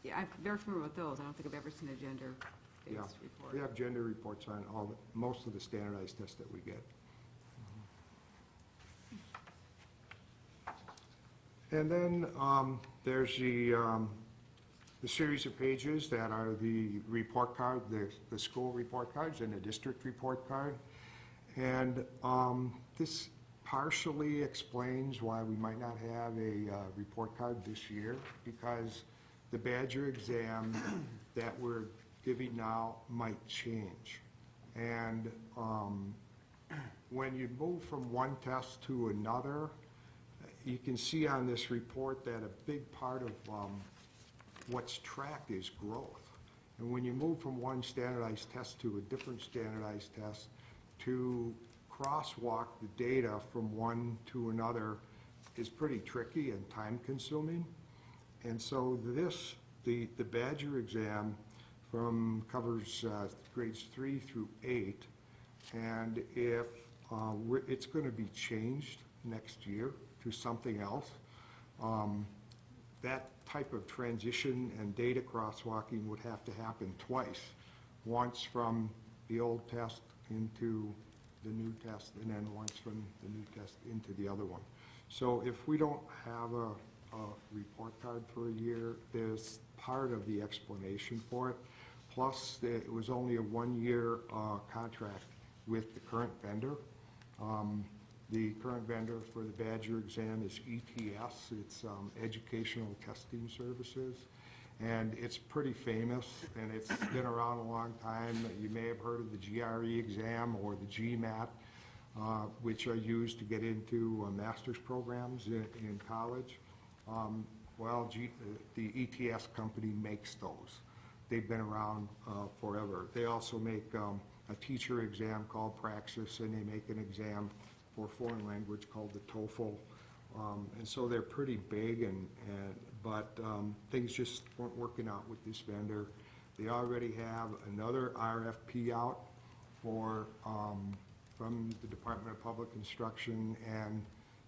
Yeah, I'm very familiar with those. I don't think I've ever seen a Yeah, gender-based report. we have gender reports on most of the standardized tests that we get. And then there's the series of pages that are the report card, the school report cards and the district report card. And this partially explains why we might not have a report card this year, because the Badger exam that we're giving now might change. And when you move from one test to another, you can see on this report that a big part of what's tracked is growth. And when you move from one standardized test to a different standardized test, to crosswalk the data from one to another is pretty tricky and time-consuming. And so the Badger exam covers grades 3 through 8, and if it's going to be changed next year to something else, that type of transition and data crosswalking would have to happen twice. Once from the old test into the new test, and then once from the new test into the other one. So if we don't have a report card for a year, there's part of the explanation for it. Plus, it was only a one-year contract with the current vendor. The current vendor for the Badger exam is ETS. It's Educational Testing Services. And it's pretty famous, and it's been around a long time. You may have heard of the GRE exam or the GMAT, which are used to get into master's programs in college. The ETS company makes those. They've been around forever. They also make a teacher exam called Praxis, and they make an exam for foreign language called the TOEFL. And so they're pretty big, but things just weren't working out with this vendor. They already have another RFP out from the Department of Public Instruction and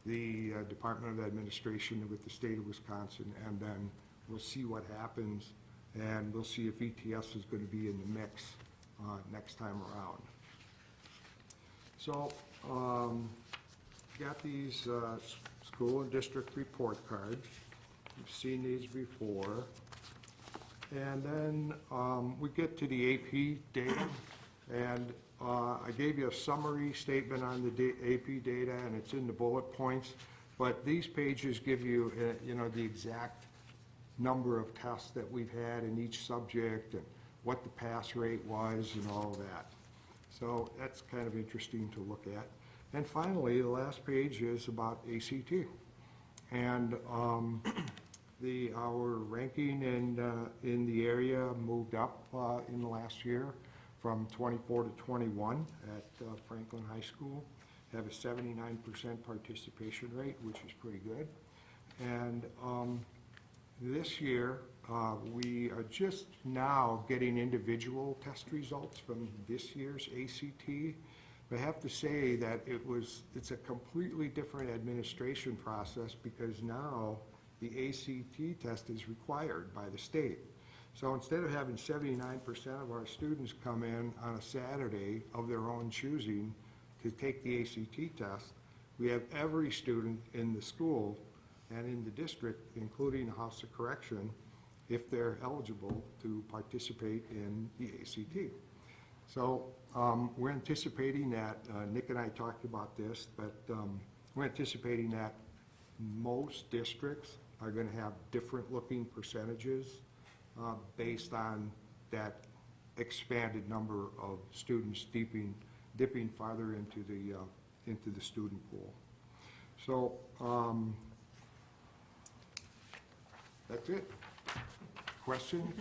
the Department of Administration with the state of Wisconsin, and then we'll see what happens, and we'll see if ETS is going to be in the mix next time around. So, got these school and district report cards. You've seen these before. And then we get to the AP data, and I gave you a summary statement on the AP data, and it's in the bullet points. But these pages give you, the exact number of tests that we've had in each subject, and what the pass rate was, and all of that. So that's kind of interesting to look at. And finally, the last page is about ACT. And our ranking in the area moved up in the last year from 24 to 21 at Franklin High School. Have a 79% participation rate, which is pretty good. And this year, we are just now getting individual test results from this year's ACT. But I have to say that it's a completely different administration process, because now the ACT test is required by the state. So instead of having 79% of our students come in on a Saturday of their own choosing to take the ACT test, we have every student in the school and in the district, including the House of Correction, if they're eligible to participate in the ACT. So we're anticipating that, Nick and I talked about this, but we're anticipating that most districts are going to have different looking percentages based on that expanded number of students dipping farther into the student pool. So that's it. Questions?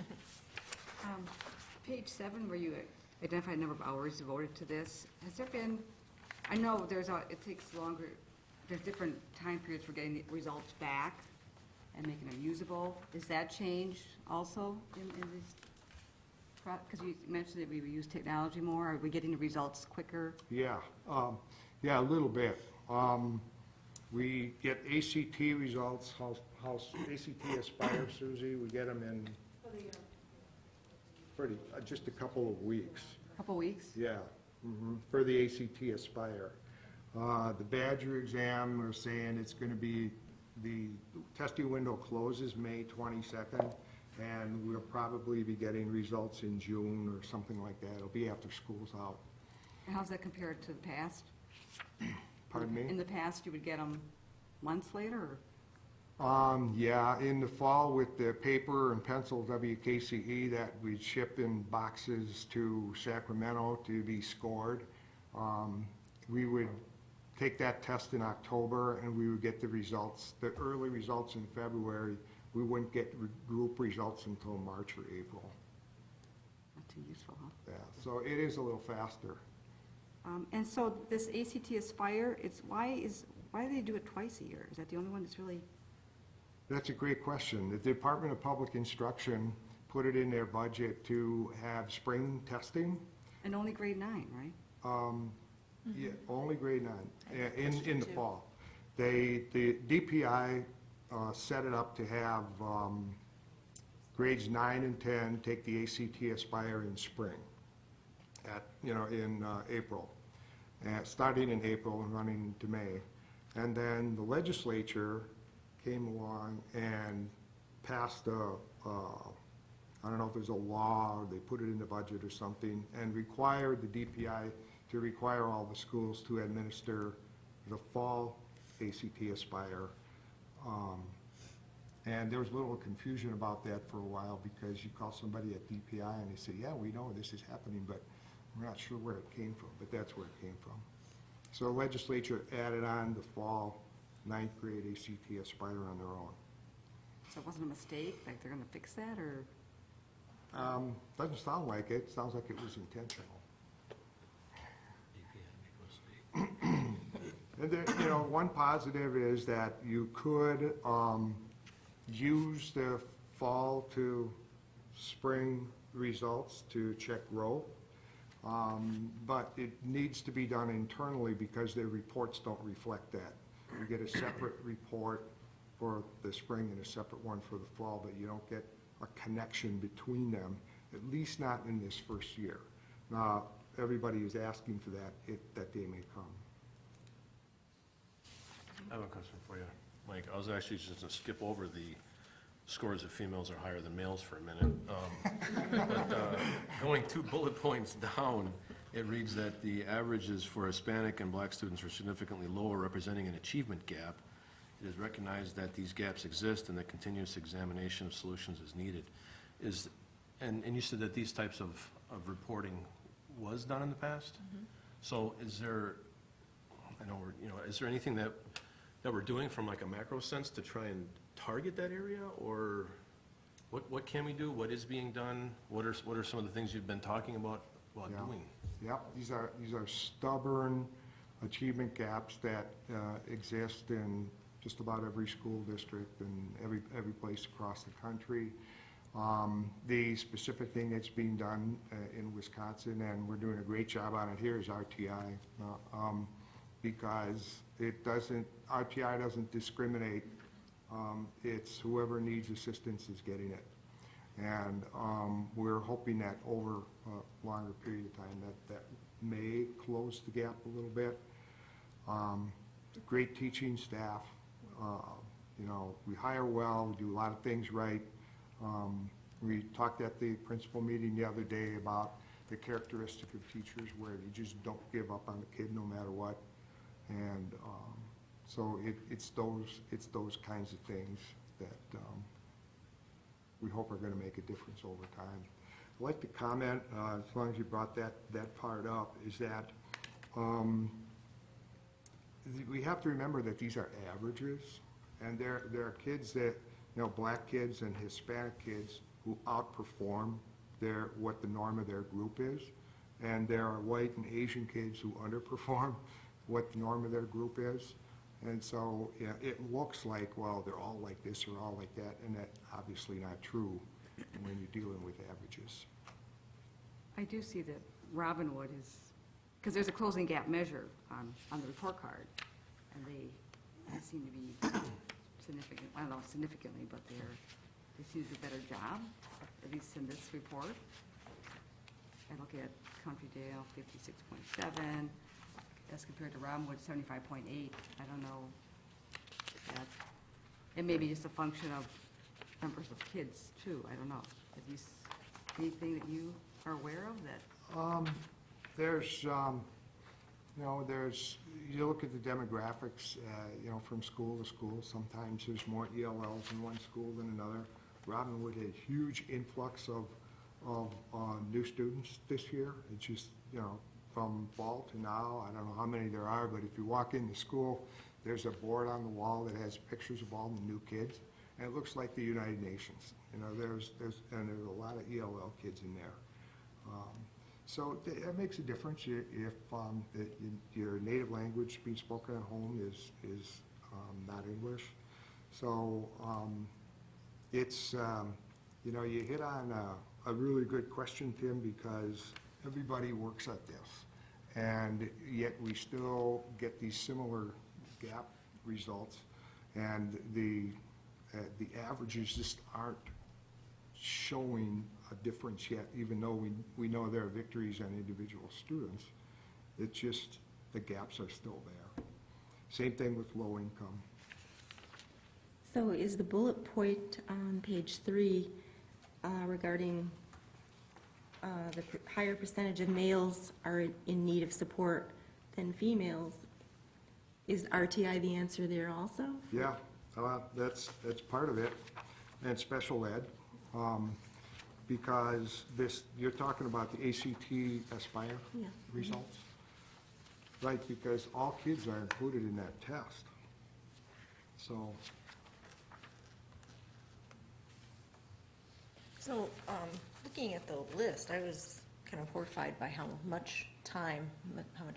Page 7, where you identify a number of hours devoted to this, has there been, I know it takes longer, there's different time periods for getting the results back and making them usable. Is that changed also in this? Because you mentioned that we use technology more. Are we getting the results quicker? Yeah, yeah, a little bit. We get ACT results, ACT Aspire, Susie, we get them in just a couple of weeks. Couple weeks? Yeah, for the ACT Aspire. The Badger exam, we're saying it's going to be, the testing window closes May 22nd, and we'll probably be getting results in June or something like that. It'll be after school's out. And how's that compared to the past? Pardon me? In the past, you would get them months later, or? Yeah, in the fall with the paper and pencil WKCE that we'd ship in boxes to Sacramento to be scored, we would take that test in October and we would get the results, the early results in February. We wouldn't get group results until March or April. Not too useful, huh? Yeah, so it is a little faster. And so this ACT Aspire, why do they do it twice a year? Is that the only one that's really? That's a great question. The Department of Public Instruction put it in their budget to have spring testing. And only grade 9, right? Yeah, only grade 9, in the fall. The DPI set it up to have grades 9 and 10 take the ACT Aspire in spring, in April, starting in April and running to May. And then the legislature came along and passed I don't know if there's a law, or they put it in the budget or something, and required the DPI to require all the schools to administer the fall ACT Aspire. And there was a little confusion about that for a while, because you call somebody at DPI and they say, yeah, we know this is happening, but we're not sure where it came from, but that's where it came from. So the legislature added on the fall 9th grade ACT Aspire on their own. So it wasn't a mistake, like they're gonna fix that, or? Doesn't sound like it. Sounds like it was intentional. And there, one positive is that you could use the fall to spring results to check growth, but it needs to be done internally because their reports don't reflect that. You get a separate report for the spring and a separate one for the fall, but you don't get a connection between them, at least not in this first year. Now, everybody is asking for that day may come. I have a question for you, Mike. I was actually just going to skip over the scores of females are higher than males for a minute. But going 2 bullet points down, it reads that the averages for Hispanic and Black students are significantly lower, representing an achievement gap. It is recognized that these gaps exist and that continuous examination of solutions is needed. And you said that these types of reporting was done in the past? So is there, is there anything that we're doing from like a macro sense to try and target that area, or what can we do? What is being done? What are some of the things you've been talking about doing? Yep, these are stubborn achievement gaps that exist in just about every school district and every place across the country. The specific thing that's being done in Wisconsin, and we're doing a great job on it here, is RTI, because RTI doesn't discriminate. It's whoever needs assistance is getting it. And we're hoping that over a longer period of time that may close the gap a little bit. Great teaching staff. We hire well, we do a lot of things right. We talked at the principal meeting the other day about the characteristic of teachers where you just don't give up on the kid no matter what. And so it's those kinds of things that we hope are going to make a difference over time. I'd like to comment, as long as you brought that part up, is that we have to remember that these are averages, and there are kids that, Black kids and Hispanic kids who outperform what the norm of their group is. And there are white and Asian kids who underperform what the norm of their group is. And so, yeah, it looks like, well, they're all like this or all like that, and that's obviously not true when you're dealing with averages. I do see that Robinwood is, because there's a closing gap measure on the report card, and they seem to be significant, I don't know significantly, but they seem to do a better job, at least in this report. I look at Countrydale, 56.7, as compared to Robinwood, 75.8. I don't know if that, it may be just a function of numbers of kids, too. I don't know. Have you, anything that you are aware of that? There's, you look at the demographics, from school to school. Sometimes there's more ELLs in one school than another. Robinwood had a huge influx of new students this year. It's just, from fall to now, I don't know how many there are, but if you walk into school, there's a board on the wall that has pictures of all the new kids, and it looks like the United Nations. There's a lot of ELL kids in there. So that makes a difference if your native language being spoken at home is not English. So it's, you hit on a really good question, Tim, because everybody works at this. And yet we still get these similar gap results. And the averages just aren't showing a difference yet, even though we know there are victories on individual students. It's just the gaps are still there. Same thing with low income. So is the bullet point on page 3 regarding the higher percentage of males are in need of support than females, is RTI the answer there also? Yeah, that's part of it, and special ed, because you're talking about the ACT Aspire Yeah. results, right? Because all kids are included in that test. So, Looking at the list, I was kind of horrified by how much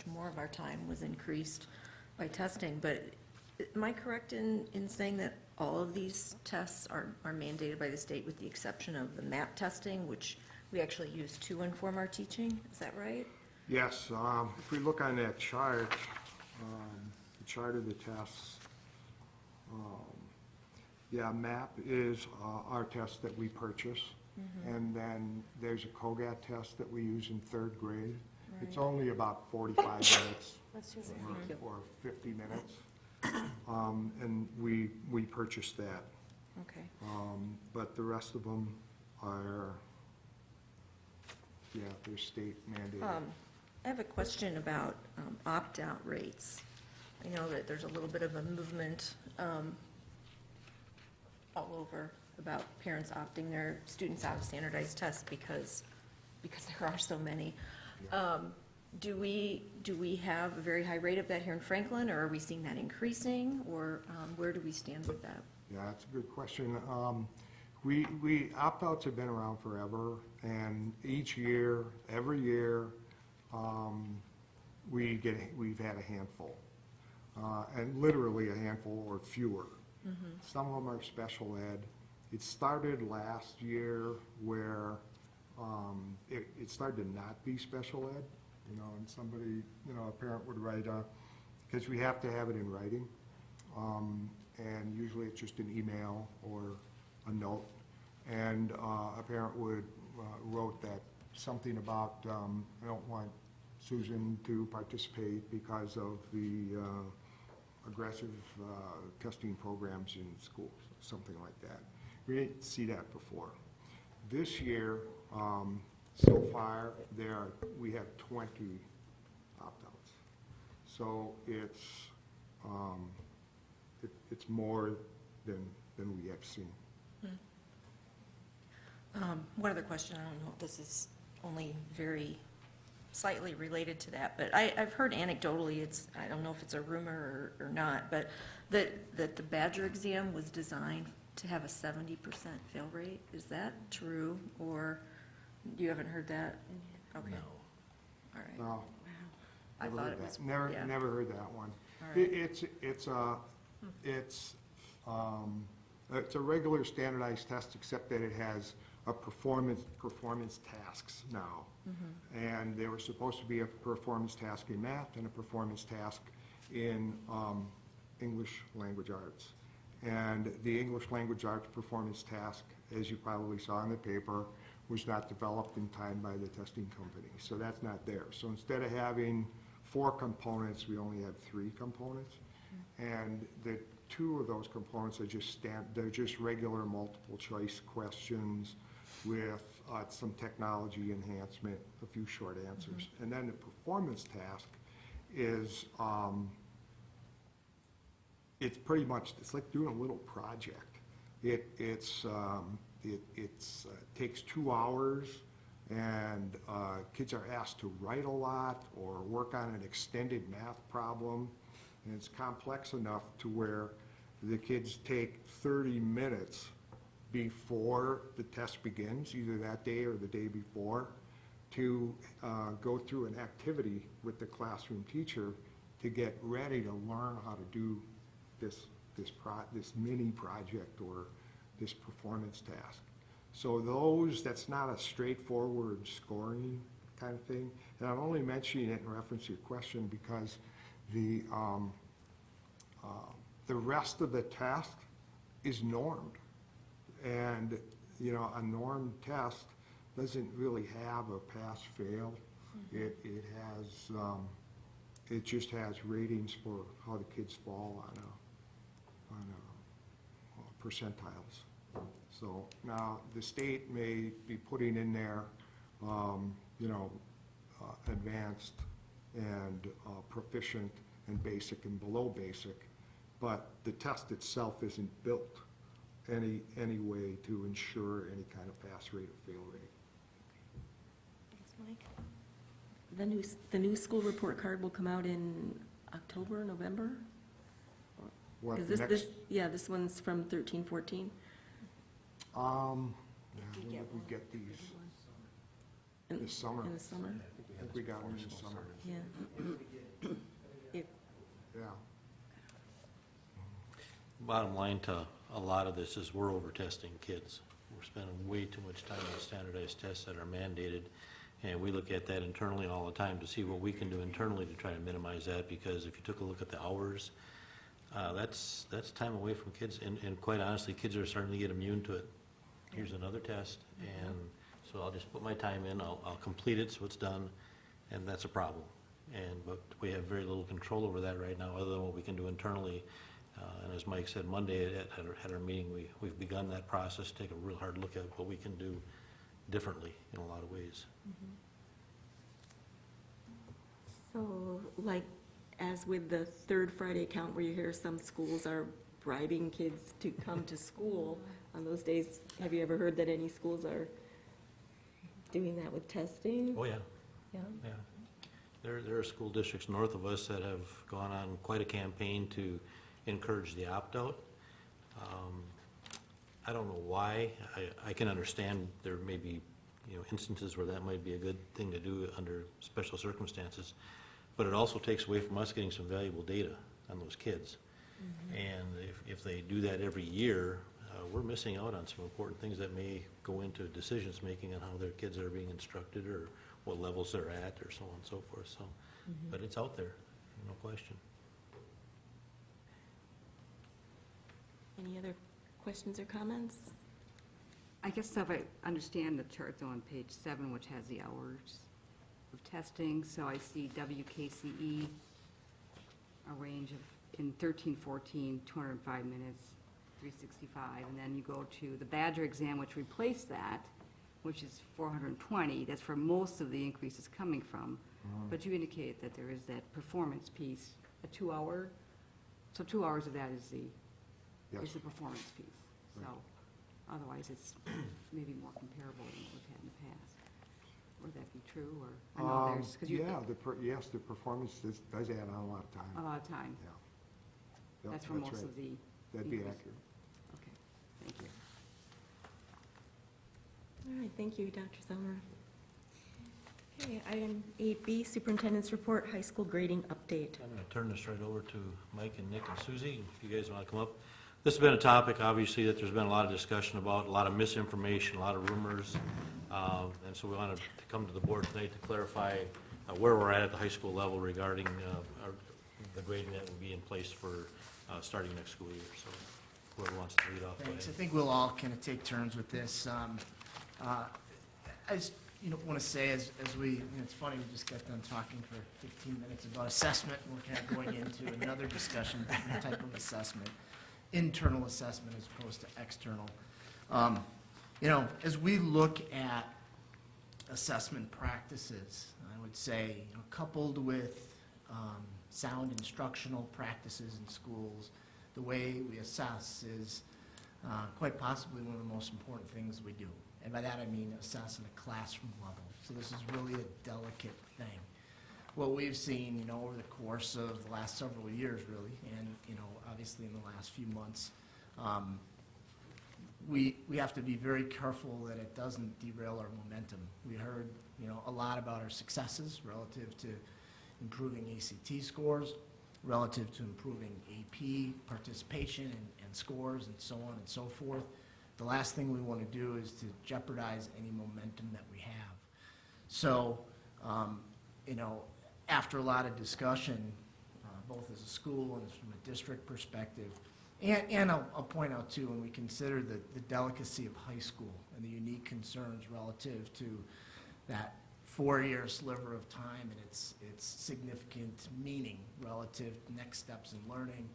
more of our time was increased by testing. But am I correct in saying that all of these tests are mandated by the state with the exception of the MAP testing, which we actually use to inform our teaching? Is that right? yes, if we look on that chart, the chart of the tests, MAP is our test that we purchase. And then there's a COGAT test that we use in 3rd grade. It's only about 45 minutes or 50 minutes. And we purchase that. Okay. But the rest of them are, they're state mandated. I have a question about opt-out rates. I know that there's a little bit of a movement all over about parents opting their students out of standardized tests because there are so many. Do we have a very high rate of that here in Franklin, or are we seeing that increasing, or where do we stand with that? Yeah, that's a good question. Opt-outs have been around forever, and every year, we've had a handful, and literally a handful or fewer. Some of them are special ed. It started last year where it started to not be special ed, and somebody, a parent would write because we have to have it in writing, and usually it's just an email or a note, and a parent wrote that something about, I don't want Susan to participate because of the aggressive testing programs in schools, something like that. We didn't see that before. This year, so far, we have 20 opt-outs. So it's more than we have seen. One other question, I don't know if this is only very slightly related to that, but I've heard anecdotally, I don't know if it's a rumor or not, but that the Badger exam was designed to have a 70% fail rate. Is that true, or You haven't heard that? Okay, No. all right. No, Wow. I never thought heard it was, that. Never, yeah. never heard that one. All It- right. It's a regular standardized test, except that it has a performance tasks now. And there was supposed to be a performance task in math and a performance task in English language arts. And the English language arts performance task, as you probably saw in the paper, was not developed in time by the testing company. So that's not there. So instead of having 4 components, we only have 3 components. And the 2 of those components are they're just regular multiple choice questions with some technology enhancement, a few short answers. And then the performance task is, it's pretty much, it's like doing a little project. It takes 2 hours, and kids are asked to write a lot or work on an extended math problem. And it's complex enough to where the kids take 30 minutes before the test begins, either that day or the day before, to go through an activity with the classroom teacher to get ready to learn how to do this mini project or this performance task. So that's not a straightforward scoring kind of thing. And I'm only mentioning it in reference to your question because the rest of the test is normed. And, you know, a normed test doesn't really have a pass-fail. It just has ratings for how the kids fall on percentiles. So now the state may be putting in there, advanced and proficient and basic and below basic, but the test itself isn't built any way to ensure any kind of pass rate or fail rate. Thanks, Mike. The new school report card will come out in October, November? What, Because next? this one's from 13-14. Yeah, when did we get these? This summer. In the summer, I think we got them in the summer. yeah. Yeah. Bottom line to a lot of this is we're over-testing kids. We're spending way too much time on standardized tests that are mandated, and we look at that internally all the time to see what we can do internally to try to minimize that, because if you took a look at the hours, that's time away from kids, and quite honestly, kids are starting to get immune to it. Here's another test, and so I'll just put my time in, I'll complete it so it's done, and that's a problem. But we have very little control over that right now, other than what we can do internally. And as Mike said, Monday at our meeting, we've begun that process, take a real hard look at what we can do differently in a lot of ways. So, like, as with the third Friday count where you hear some schools are bribing kids to come to school on those days, have you ever heard that any schools are doing that with testing? Oh, yeah. Yeah. Yeah. There are school districts north of us that have gone on quite a campaign to encourage the opt-out. I don't know why. I can understand there may be, instances where that might be a good thing to do under special circumstances, but it also takes away from us getting some valuable data on those kids. And if they do that every year, we're missing out on some important things that may go into decisions making on how their kids are being instructed or what levels they're at or so on and so forth. So, but it's out there, no question. Any other questions or comments? I guess if I understand the chart though on page 7, which has the hours of testing, so I see WKCE, a range of, in 13-14, 205 minutes, 365, and then you go to the Badger exam, which replaced that, which is 420. That's where most of the increase is coming from. But you indicate that there is that performance piece, a 2-hour, so 2 hours of that is the performance piece. So otherwise, it's maybe more comparable than what we've had in the past. Would that be true, or? I know there's, 'cause you- Yes, the performance does add on a lot of time. A lot of time. Yeah. Yep, That's where most right. of the. That'd be increase- accurate. Okay, thank you. All right, thank you, Dr. Summer. Okay, item 8B, Superintendent's Report, High School Grading Update. I'm going to turn this right over to Mike and Nick and Susie, if you guys want to come up. This has been a topic, obviously, that there's been a lot of discussion about, a lot of misinformation, a lot of rumors, and so we wanted to come to the board tonight to clarify where we're at the high school level regarding the grading that will be in place for starting next school year. So whoever wants to lead off. Thanks. I think we'll all kind of take turns with this. I just, want to say as we, it's funny, we just got done talking for 15 minutes about assessment, and we're kind of going into another discussion, different type of assessment, internal assessment as opposed to external. As we look at assessment practices, I would say, coupled with sound instructional practices in schools, the way we assess is quite possibly one of the most important things we do. And by that I mean assess in a classroom level. So this is really a delicate thing. What we've seen, over the course of the last several years, really, and, obviously in the last few months, we have to be very careful that it doesn't derail our momentum. We heard, a lot about our successes relative to improving ACT scores, relative to improving AP participation and scores and so on and so forth. The last thing we want to do is to jeopardize any momentum that we have. So, after a lot of discussion, both as a school and from a district perspective, and I'll point out too, when we consider the delicacy of high school and the unique concerns relative to that 4-year sliver of time and its significant meaning relative to next steps in learning,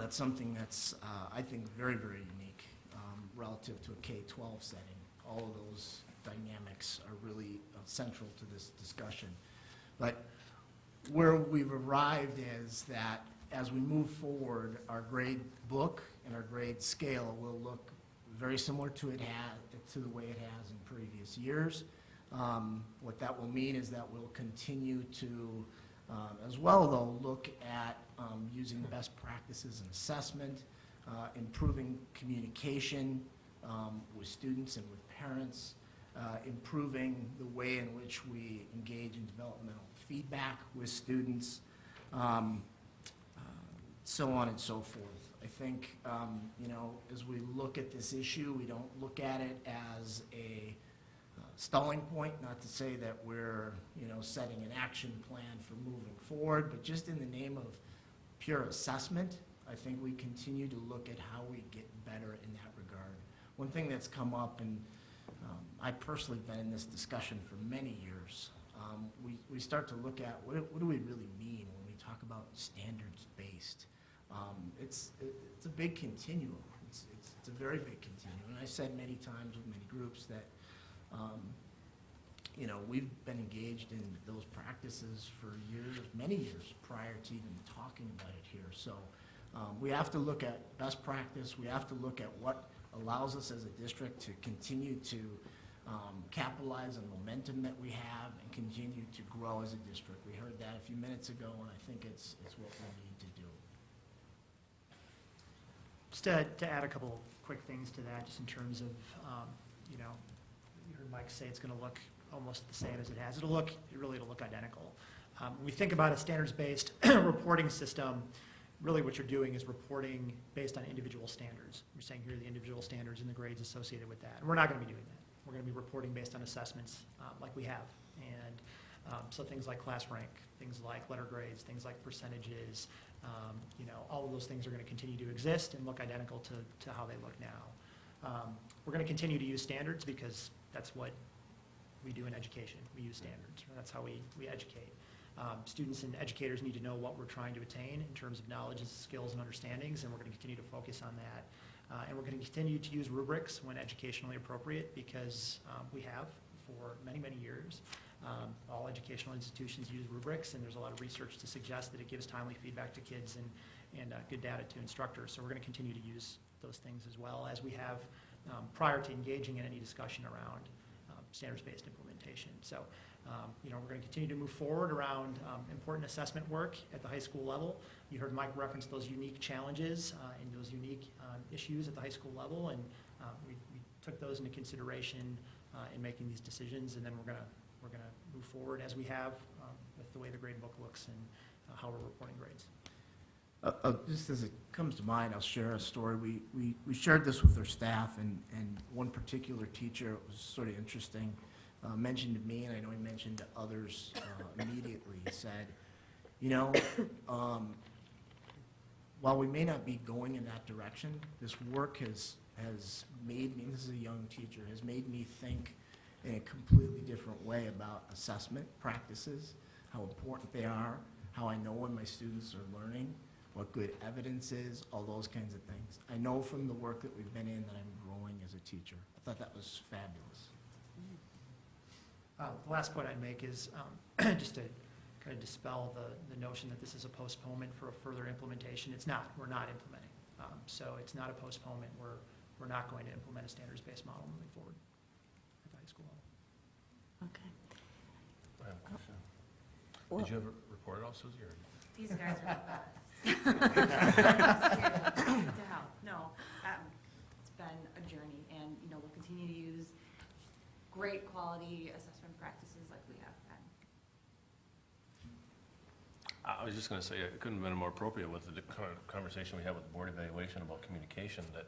that's something that's, I think, very, very unique relative to a K-12 setting. All of those dynamics are really central to this discussion. But where we've arrived is that as we move forward, our grade book and our grade scale will look very similar to the way it has in previous years. What that will mean is that we'll continue to, as well though, look at using best practices in assessment, improving communication with students and with parents, improving the way in which we engage in developmental feedback with students, so on and so forth. I think, as we look at this issue, we don't look at it as a stalling point, not to say that we're, setting an action plan for moving forward, but just in the name of pure assessment, I think we continue to look at how we get better in that regard. One thing that's come up, and I personally have been in this discussion for many years, we start to look at what do we really mean when we talk about standards-based. It's a big continuum. It's a very big continuum. And I said many times with many groups that, we've been engaged in those practices for years, many years prior to even talking about it here. So we have to look at best practice. We have to look at what allows us as a district to continue to capitalize on momentum that we have and continue to grow as a district. We heard that a few minutes ago, and I think it's what we need to do. Just to add a couple quick things to that, just in terms of, you heard Mike say it's going to look almost the same as it has. It'll look identical. When we think about a standards-based reporting system, really what you're doing is reporting based on individual standards. You're saying here are the individual standards and the grades associated with that. And we're not going to be doing that. We're going to be reporting based on assessments like we have. And so things like class rank, things like letter grades, things like percentages, all of those things are going to continue to exist and look identical to how they look now. We're going to continue to use standards because that's what we do in education. We use standards. That's how we educate. Students and educators need to know what we're trying to attain in terms of knowledge, skills, and understandings, and we're going to continue to focus on that. And we're going to continue to use rubrics when educationally appropriate because we have for many, many years. All educational institutions use rubrics, and there's a lot of research to suggest that it gives timely feedback to kids and good data to instructors. So we're going to continue to use those things as well as we have prior to engaging in any discussion around standards-based implementation. So, we're going to continue to move forward around important assessment work at the high school level. You heard Mike reference those unique challenges and those unique issues at the high school level, and we took those into consideration in making these decisions, and then we're gonna move forward as we have with the way the grade book looks and how we're reporting grades. Just as it comes to mind, I'll share a story. We shared this with our staff, and one particular teacher, it was sort of interesting, mentioned to me, and I know he mentioned to others immediately. He said, you know, while we may not be going in that direction, this work has made me, this is a young teacher, has made me think in a completely different way about assessment practices, how important they are, how I know when my students are learning, what good evidence is, all those kinds of things. I know from the work that we've been in that I'm growing as a teacher. I thought that was fabulous. The last point I'd make is just to kind of dispel the notion that this is a postponement for a further implementation. It's not. We're not implementing. So it's not a postponement. We're not going to implement a standards-based model moving forward at the high school level. Okay. I have a question. Well- Did you ever report it all, Susie, or? These guys are the best. To help. No, it's been a journey, and, you know, we'll continue to use great quality assessment practices like we have been. I was just gonna say, it couldn't have been more appropriate with the conversation we had with the board evaluation about communication, that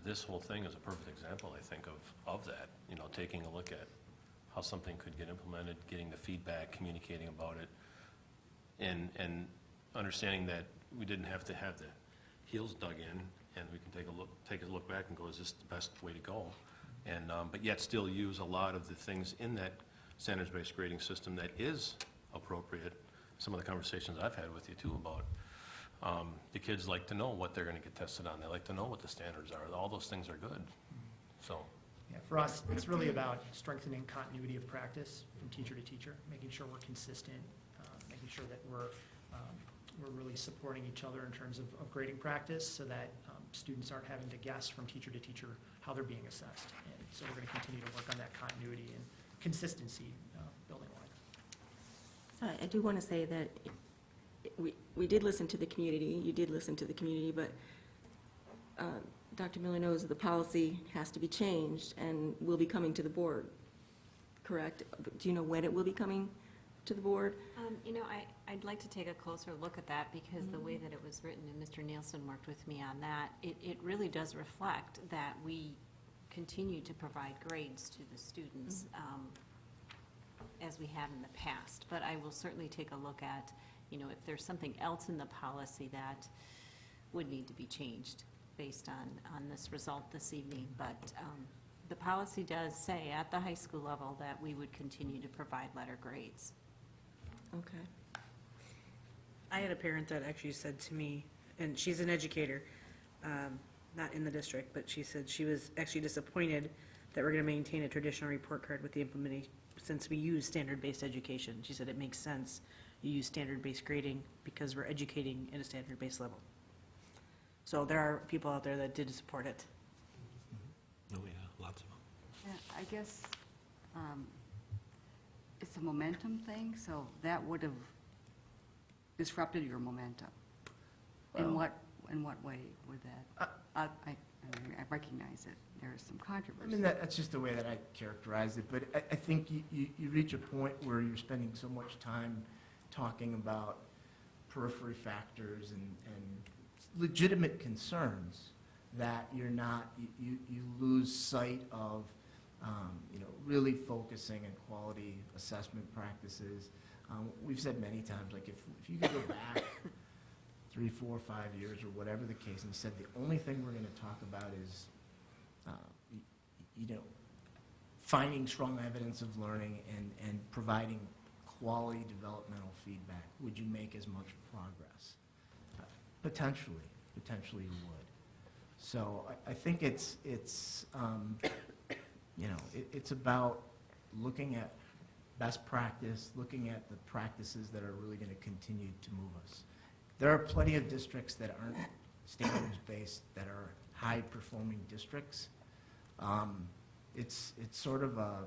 this whole thing is a perfect example, I think, of that. You know, taking a look at how something could get implemented, getting the feedback, communicating about it, and understanding that we didn't have to have the heels dug in, and we can take a look back and go, is this the best way to go? And, but yet still use a lot of the things in that standards-based grading system that is appropriate. Some of the conversations I've had with you too about, the kids like to know what they're gonna get tested on. They like to know what the standards are. All those things are good, so. Yeah, for us, it's really about strengthening continuity of practice from teacher to teacher, making sure we're consistent, making sure that we're really supporting each other in terms of grading practice, so that students aren't having to guess from teacher to teacher how they're being assessed. And so we're going to continue to work on that continuity and consistency building line. So I do want to say that we did listen to the community, you did listen to the community, but Dr. Miller knows the policy has to be changed and will be coming to the board, correct? Do you know when it will be coming to the board? You know, I'd like to take a closer look at that, because the way that it was written, and Mr. Nielsen worked with me on that, it really does reflect that we continue to provide grades to the students as we have in the past. But I will certainly take a look at, you know, if there's something else in the policy that would need to be changed based on this result this evening. But the policy does say at the high school level that we would continue to provide letter grades. Okay. I had a parent that actually said to me, and she's an educator, not in the district, but she said she was actually disappointed that we're going to maintain a traditional report card with the implementation, since we use standard-based education. She said it makes sense you use standard-based grading because we're educating at a standard-based level. So there are people out there that did support it. Oh, yeah, lots of them. Yeah, I guess it's a momentum thing, so that would have disrupted your momentum. In what way would that? I recognize it. There is some I controversy. mean, that's just the way that I characterize it, but I think you reach a point where you're spending so much time talking about periphery factors and legitimate concerns that you're not, you lose sight of, you know, really focusing on quality assessment practices. We've said many times, like, if you could go back 3, 4, 5 years or whatever the case, and you said the only thing we're going to talk about is, you know, finding strong evidence of learning and providing quality developmental feedback, would you make as much progress? Potentially you would. So I think it's you know, it's about looking at best practice, looking at the practices that are really going to continue to move us. There are plenty of districts that aren't standards-based, that are high-performing districts. It's sort of a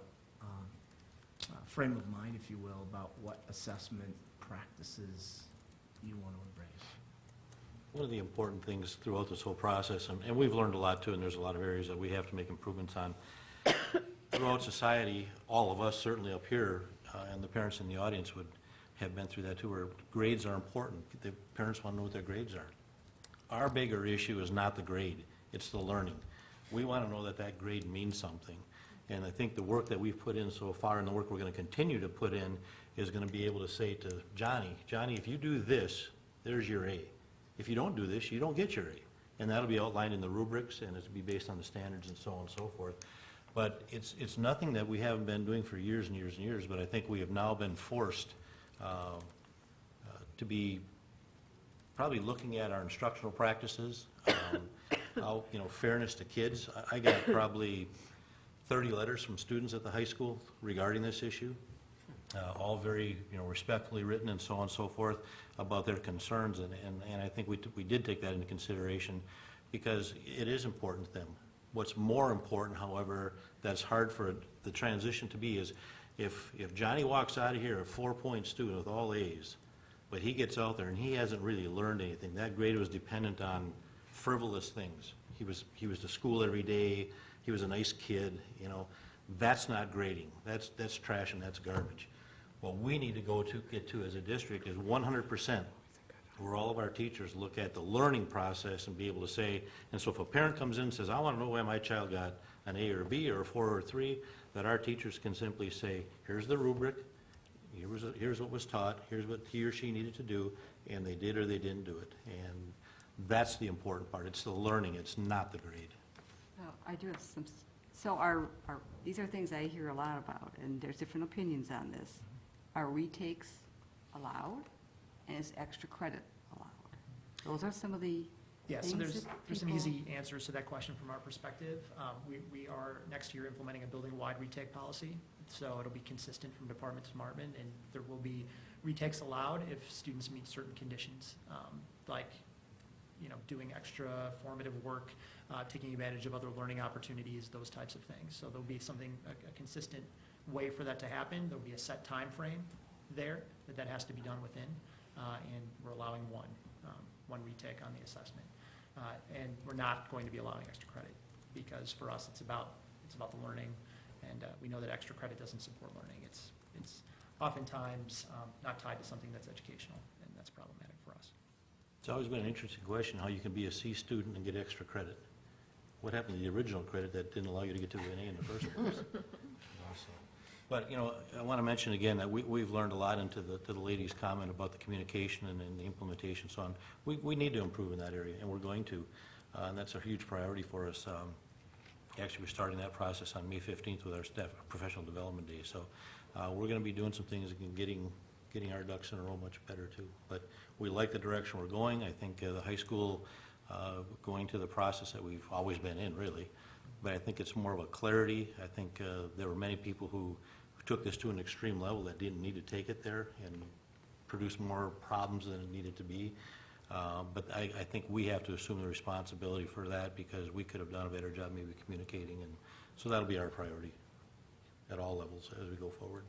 frame of mind, if you will, about what assessment practices you want to embrace. One of the important things throughout this whole process, and we've learned a lot too, and there's a lot of areas that we have to make improvements on, throughout society, all of us, certainly up here, and the parents in the audience would have been through that too, where grades are important. The parents want to know what their grades are. Our bigger issue is not the grade, it's the learning. We want to know that that grade means something. And I think the work that we've put in so far and the work we're going to continue to put in is going to be able to say to Johnny, if you do this, there's your A. If you don't do this, you don't get your A. And that'll be outlined in the rubrics, and it'll be based on the standards and so on and so forth. But it's nothing that we haven't been doing for years and years and years, but I think we have now been forced to be probably looking at our instructional practices, how, fairness to kids. I got probably 30 letters from students at the high school regarding this issue, all very, respectfully written and so on and so forth about their concerns, and I think we did take that into consideration because it is important to them. What's more important, however, that's hard for the transition to be is if Johnny walks out of here a 4-point student with all A's, but he gets out there and he hasn't really learned anything, that grade was dependent on frivolous things. He was to school every day, he was a nice kid, that's not grading. That's trash and that's garbage. What we need to get to as a district is 100%, where all of our teachers look at the learning process and be able to say, and so if a parent comes in and says, I want to know why my child got an A or a B or a 4 or a 3, that our teachers can simply say, here's the rubric, here's what was taught, here's what he or she needed to do, and they did or they didn't do it. And that's the important part. It's the learning, it's not the grade. I do have some, so these are things I hear a lot about, and there's different opinions on this. Are retakes allowed, and is extra credit allowed? Those are some of the Yeah, things so there's some people- easy answers to that question from our perspective. We are next year implementing a building-wide retake policy, so it'll be consistent from department to department, and there will be retakes allowed if students meet certain conditions, like doing extra formative work, taking advantage of other learning opportunities, those types of things. So there'll be a consistent way for that to happen. There'll be a set time frame there that has to be done within, and we're allowing one retake on the assessment. And we're not going to be allowing extra credit because for us it's about the learning, and we know that extra credit doesn't support learning. It's oftentimes not tied to something that's educational, and that's problematic for us. It's always been an interesting question, how you can be a C student and get extra credit. What happened to the original credit that didn't allow you to get to an A in the first place? But, I want to mention again that we've learned a lot to the lady's comment about the communication and the implementation, so on. We need to improve in that area, and we're going to, and that's a huge priority for us. Actually, we're starting that process on May 15th with our staff professional development day, so we're going to be doing some things and getting our ducks in a row much better too. But we like the direction we're going. I think the high school going to the process that we've always been in, really, but I think it's more of a clarity. I think there were many people who took this to an extreme level that didn't need to take it there and produce more problems than it needed to be. But I think we have to assume the responsibility for that because we could have done a better job maybe communicating, and so that'll be our priority at all levels as we go forward.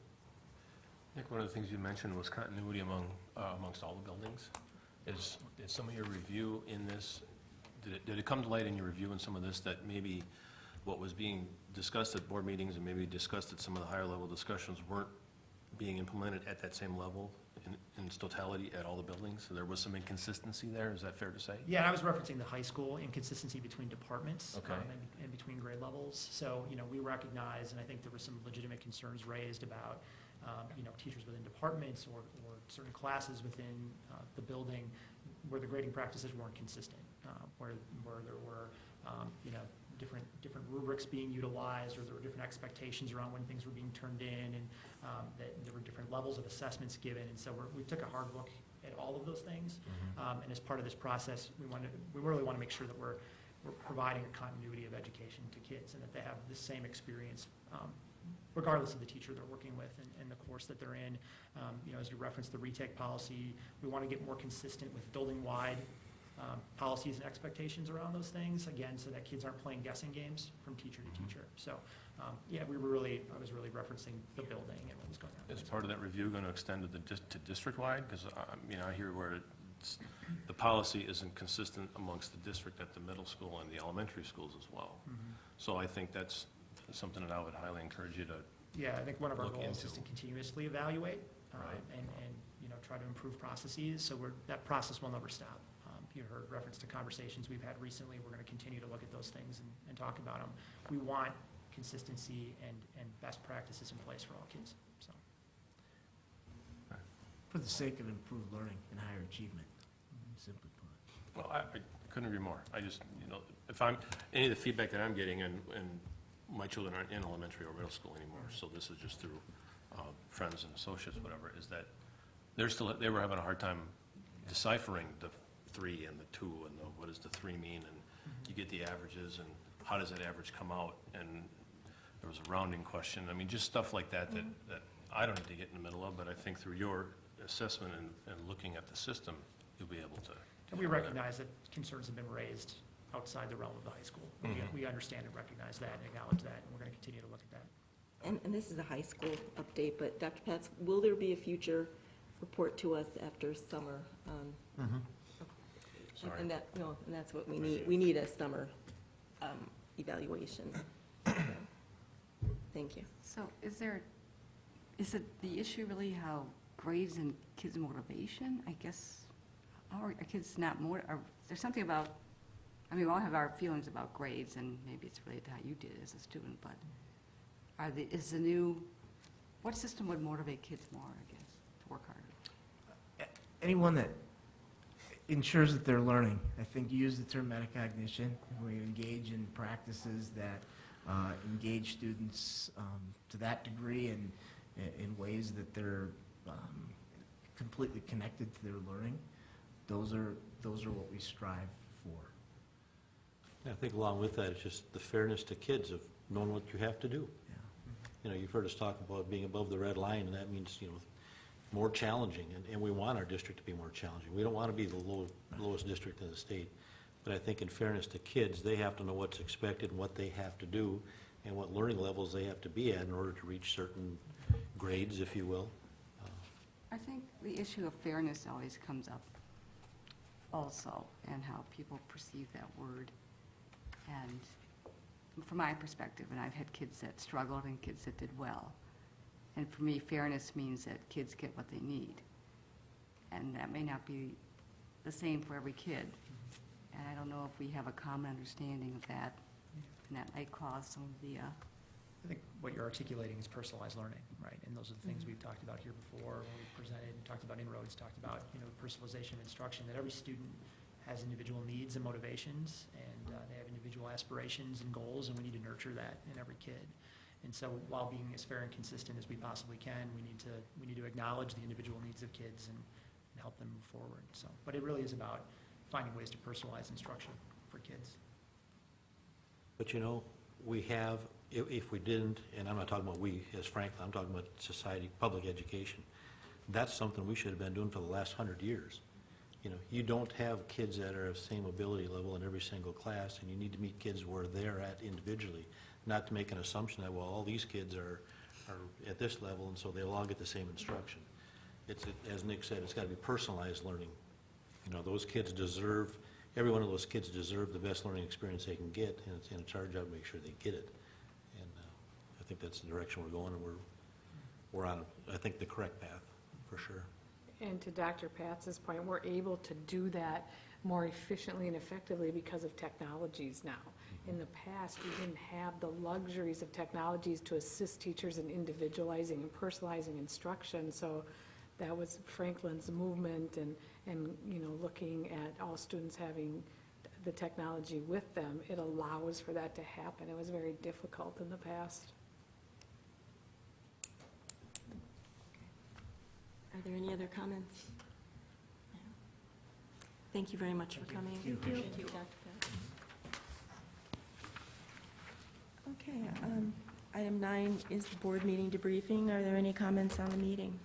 Nick, one of the things you mentioned was continuity amongst all the buildings. Is some of your review in this, did it come to light in your review in some of this that maybe what was being discussed at board meetings and maybe discussed at some of the higher level discussions weren't being implemented at that same level in its totality at all the buildings? So there was some inconsistency there, is that fair to say? Yeah, I was referencing the high school inconsistency between departments. Okay. And between grade levels. So, we recognize, and I think there were some legitimate concerns raised about, teachers within departments or certain classes within the building where the grading practices weren't consistent, where there were, different rubrics being utilized, or there were different expectations around when things were being turned in, and that there were different levels of assessments given. And so we took a hard look at all of those things. And as part of this process, we really want to make sure that we're providing a continuity of education to kids and that they have the same experience regardless of the teacher they're working with and the course that they're in. As you referenced the retake policy, we want to get more consistent with building-wide policies and expectations around those things, again, so that kids aren't playing guessing games from teacher to teacher. So, I was really referencing the building and what was going on. Is part of that review going to extend to district-wide? Because, I hear where the policy isn't consistent amongst the district at the middle school and the elementary schools as well. So I think that's something that I would highly encourage you to, Yeah, I think one of our Look goals is into. to continuously evaluate, Right. and, you know, try to improve processes, so that process will never stop. You heard reference to conversations we've had recently, we're gonna continue to look at those things and talk about them. We want consistency and best practices in place for all kids, so. For the sake of improved learning and higher achievement, simply put. well, I couldn't agree more. I just, you know, if I'm, any of the feedback that I'm getting, and my children aren't in elementary or middle school anymore, so this is just through friends and associates, whatever, is that they were having a hard time deciphering the 3 and the 2 and what does the 3 mean, and you get the averages, and how does that average come out? And there was a rounding question. I mean, just stuff like that that I don't need to get in the middle of, but I think through your assessment and looking at the system, you'll be able to. And we recognize that concerns have been raised outside the realm of the high school. We understand and recognize that and acknowledge that, and we're gonna continue to look at that. And this is a high school update, but Dr. Pats, will there be a future report to us after summer? Sorry. And that, no, and that's what we need. We need a summer evaluation. Thank you. So is it the issue really how grades and kids' motivation? I guess, how are kids not more, there's something about, I mean, we all have our feelings about grades, and maybe it's related to how you did as a student, but what system would motivate kids more, I guess, to work harder? Anyone that ensures that they're learning. I think you used the term metacognition. We engage in practices that engage students to that degree and in ways that they're completely connected to their learning. Those are what we strive for. I think along with that, it's just the fairness to kids of knowing what you have to do. Yeah. You know, you've heard us talk about being above the red line, and that means, you know, more challenging, and we want our district to be more challenging. We don't want to be the lowest district in the state, but I think in fairness to kids, they have to know what's expected and what they have to do and what learning levels they have to be at in order to reach certain grades, if you will. I think the issue of fairness always comes up also, and how people perceive that word. And from my perspective, and I've had kids that struggled and kids that did well, and for me, fairness means that kids get what they need. And that may not be the same for every kid. And I don't know if we have a common understanding of that, and that might cause some of the, I think what you're articulating is personalized learning, right? And those are the things we've talked about here before, when we presented, and talked about inroads, talked about, you know, personalization of instruction, that every student has individual needs and motivations, and they have individual aspirations and goals, and we need to nurture that in every kid. And so while being as fair and consistent as we possibly can, we need to acknowledge the individual needs of kids and help them move forward. So, but it really is about finding ways to personalize instruction for kids. But you know, we have, if we didn't, and I'm not talking about we as Franklin, I'm talking about society, public education, that's something we should have been doing for the last 100 years. You know, you don't have kids that are of the same ability level in every single class, and you need to meet kids where they're at individually, not to make an assumption that, well, all these kids are at this level, and so they'll all get the same instruction. It's, as Nick said, it's got to be personalized learning. You know, those kids deserve, every one of those kids deserve the best learning experience they can get, and it's our job to make sure they get it. And I think that's the direction we're going, and we're on, I think, the correct path, for sure. And to Dr. Patz's point, we're able to do that more efficiently and effectively because of technologies now. In the past, we didn't have the luxuries of technologies to assist teachers in individualizing and personalizing instruction, so that was Franklin's movement and you know, looking at all students having the technology with them. It allows for that to happen. It was very difficult in the past. Are there any other comments? No. Thank you very much for coming. Thank you. Thank you, Dr. Pat. Okay, item 9 is the board meeting debriefing. Are there any comments on the meeting?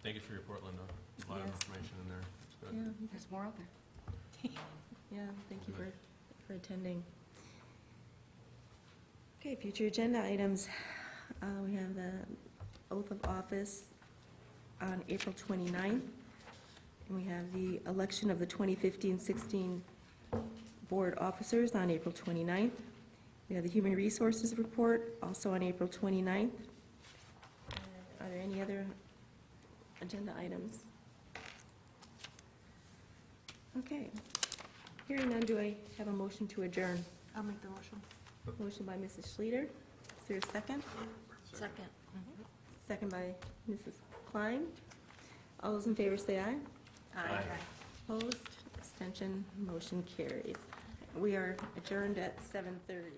Thank you for your report, Linda. A lot of Yes. information in there. It's good. Yeah, there's more out there. yeah, thank you for attending. Okay, future agenda items. We have the oath of office on April 29th, and we have the election of the 2015-16 board officers on April 29th. We have the Human Resources Report, also on April 29th. Are there any other agenda items? Okay. Hearing none, do I have a motion to adjourn? I'll make the motion. Motion by Mrs. Schleter. Is there a second? Second. Second by Mrs. Klein. All those in favor say aye. Aye. Opposed, abstention, motion carries. We are adjourned at 7:30.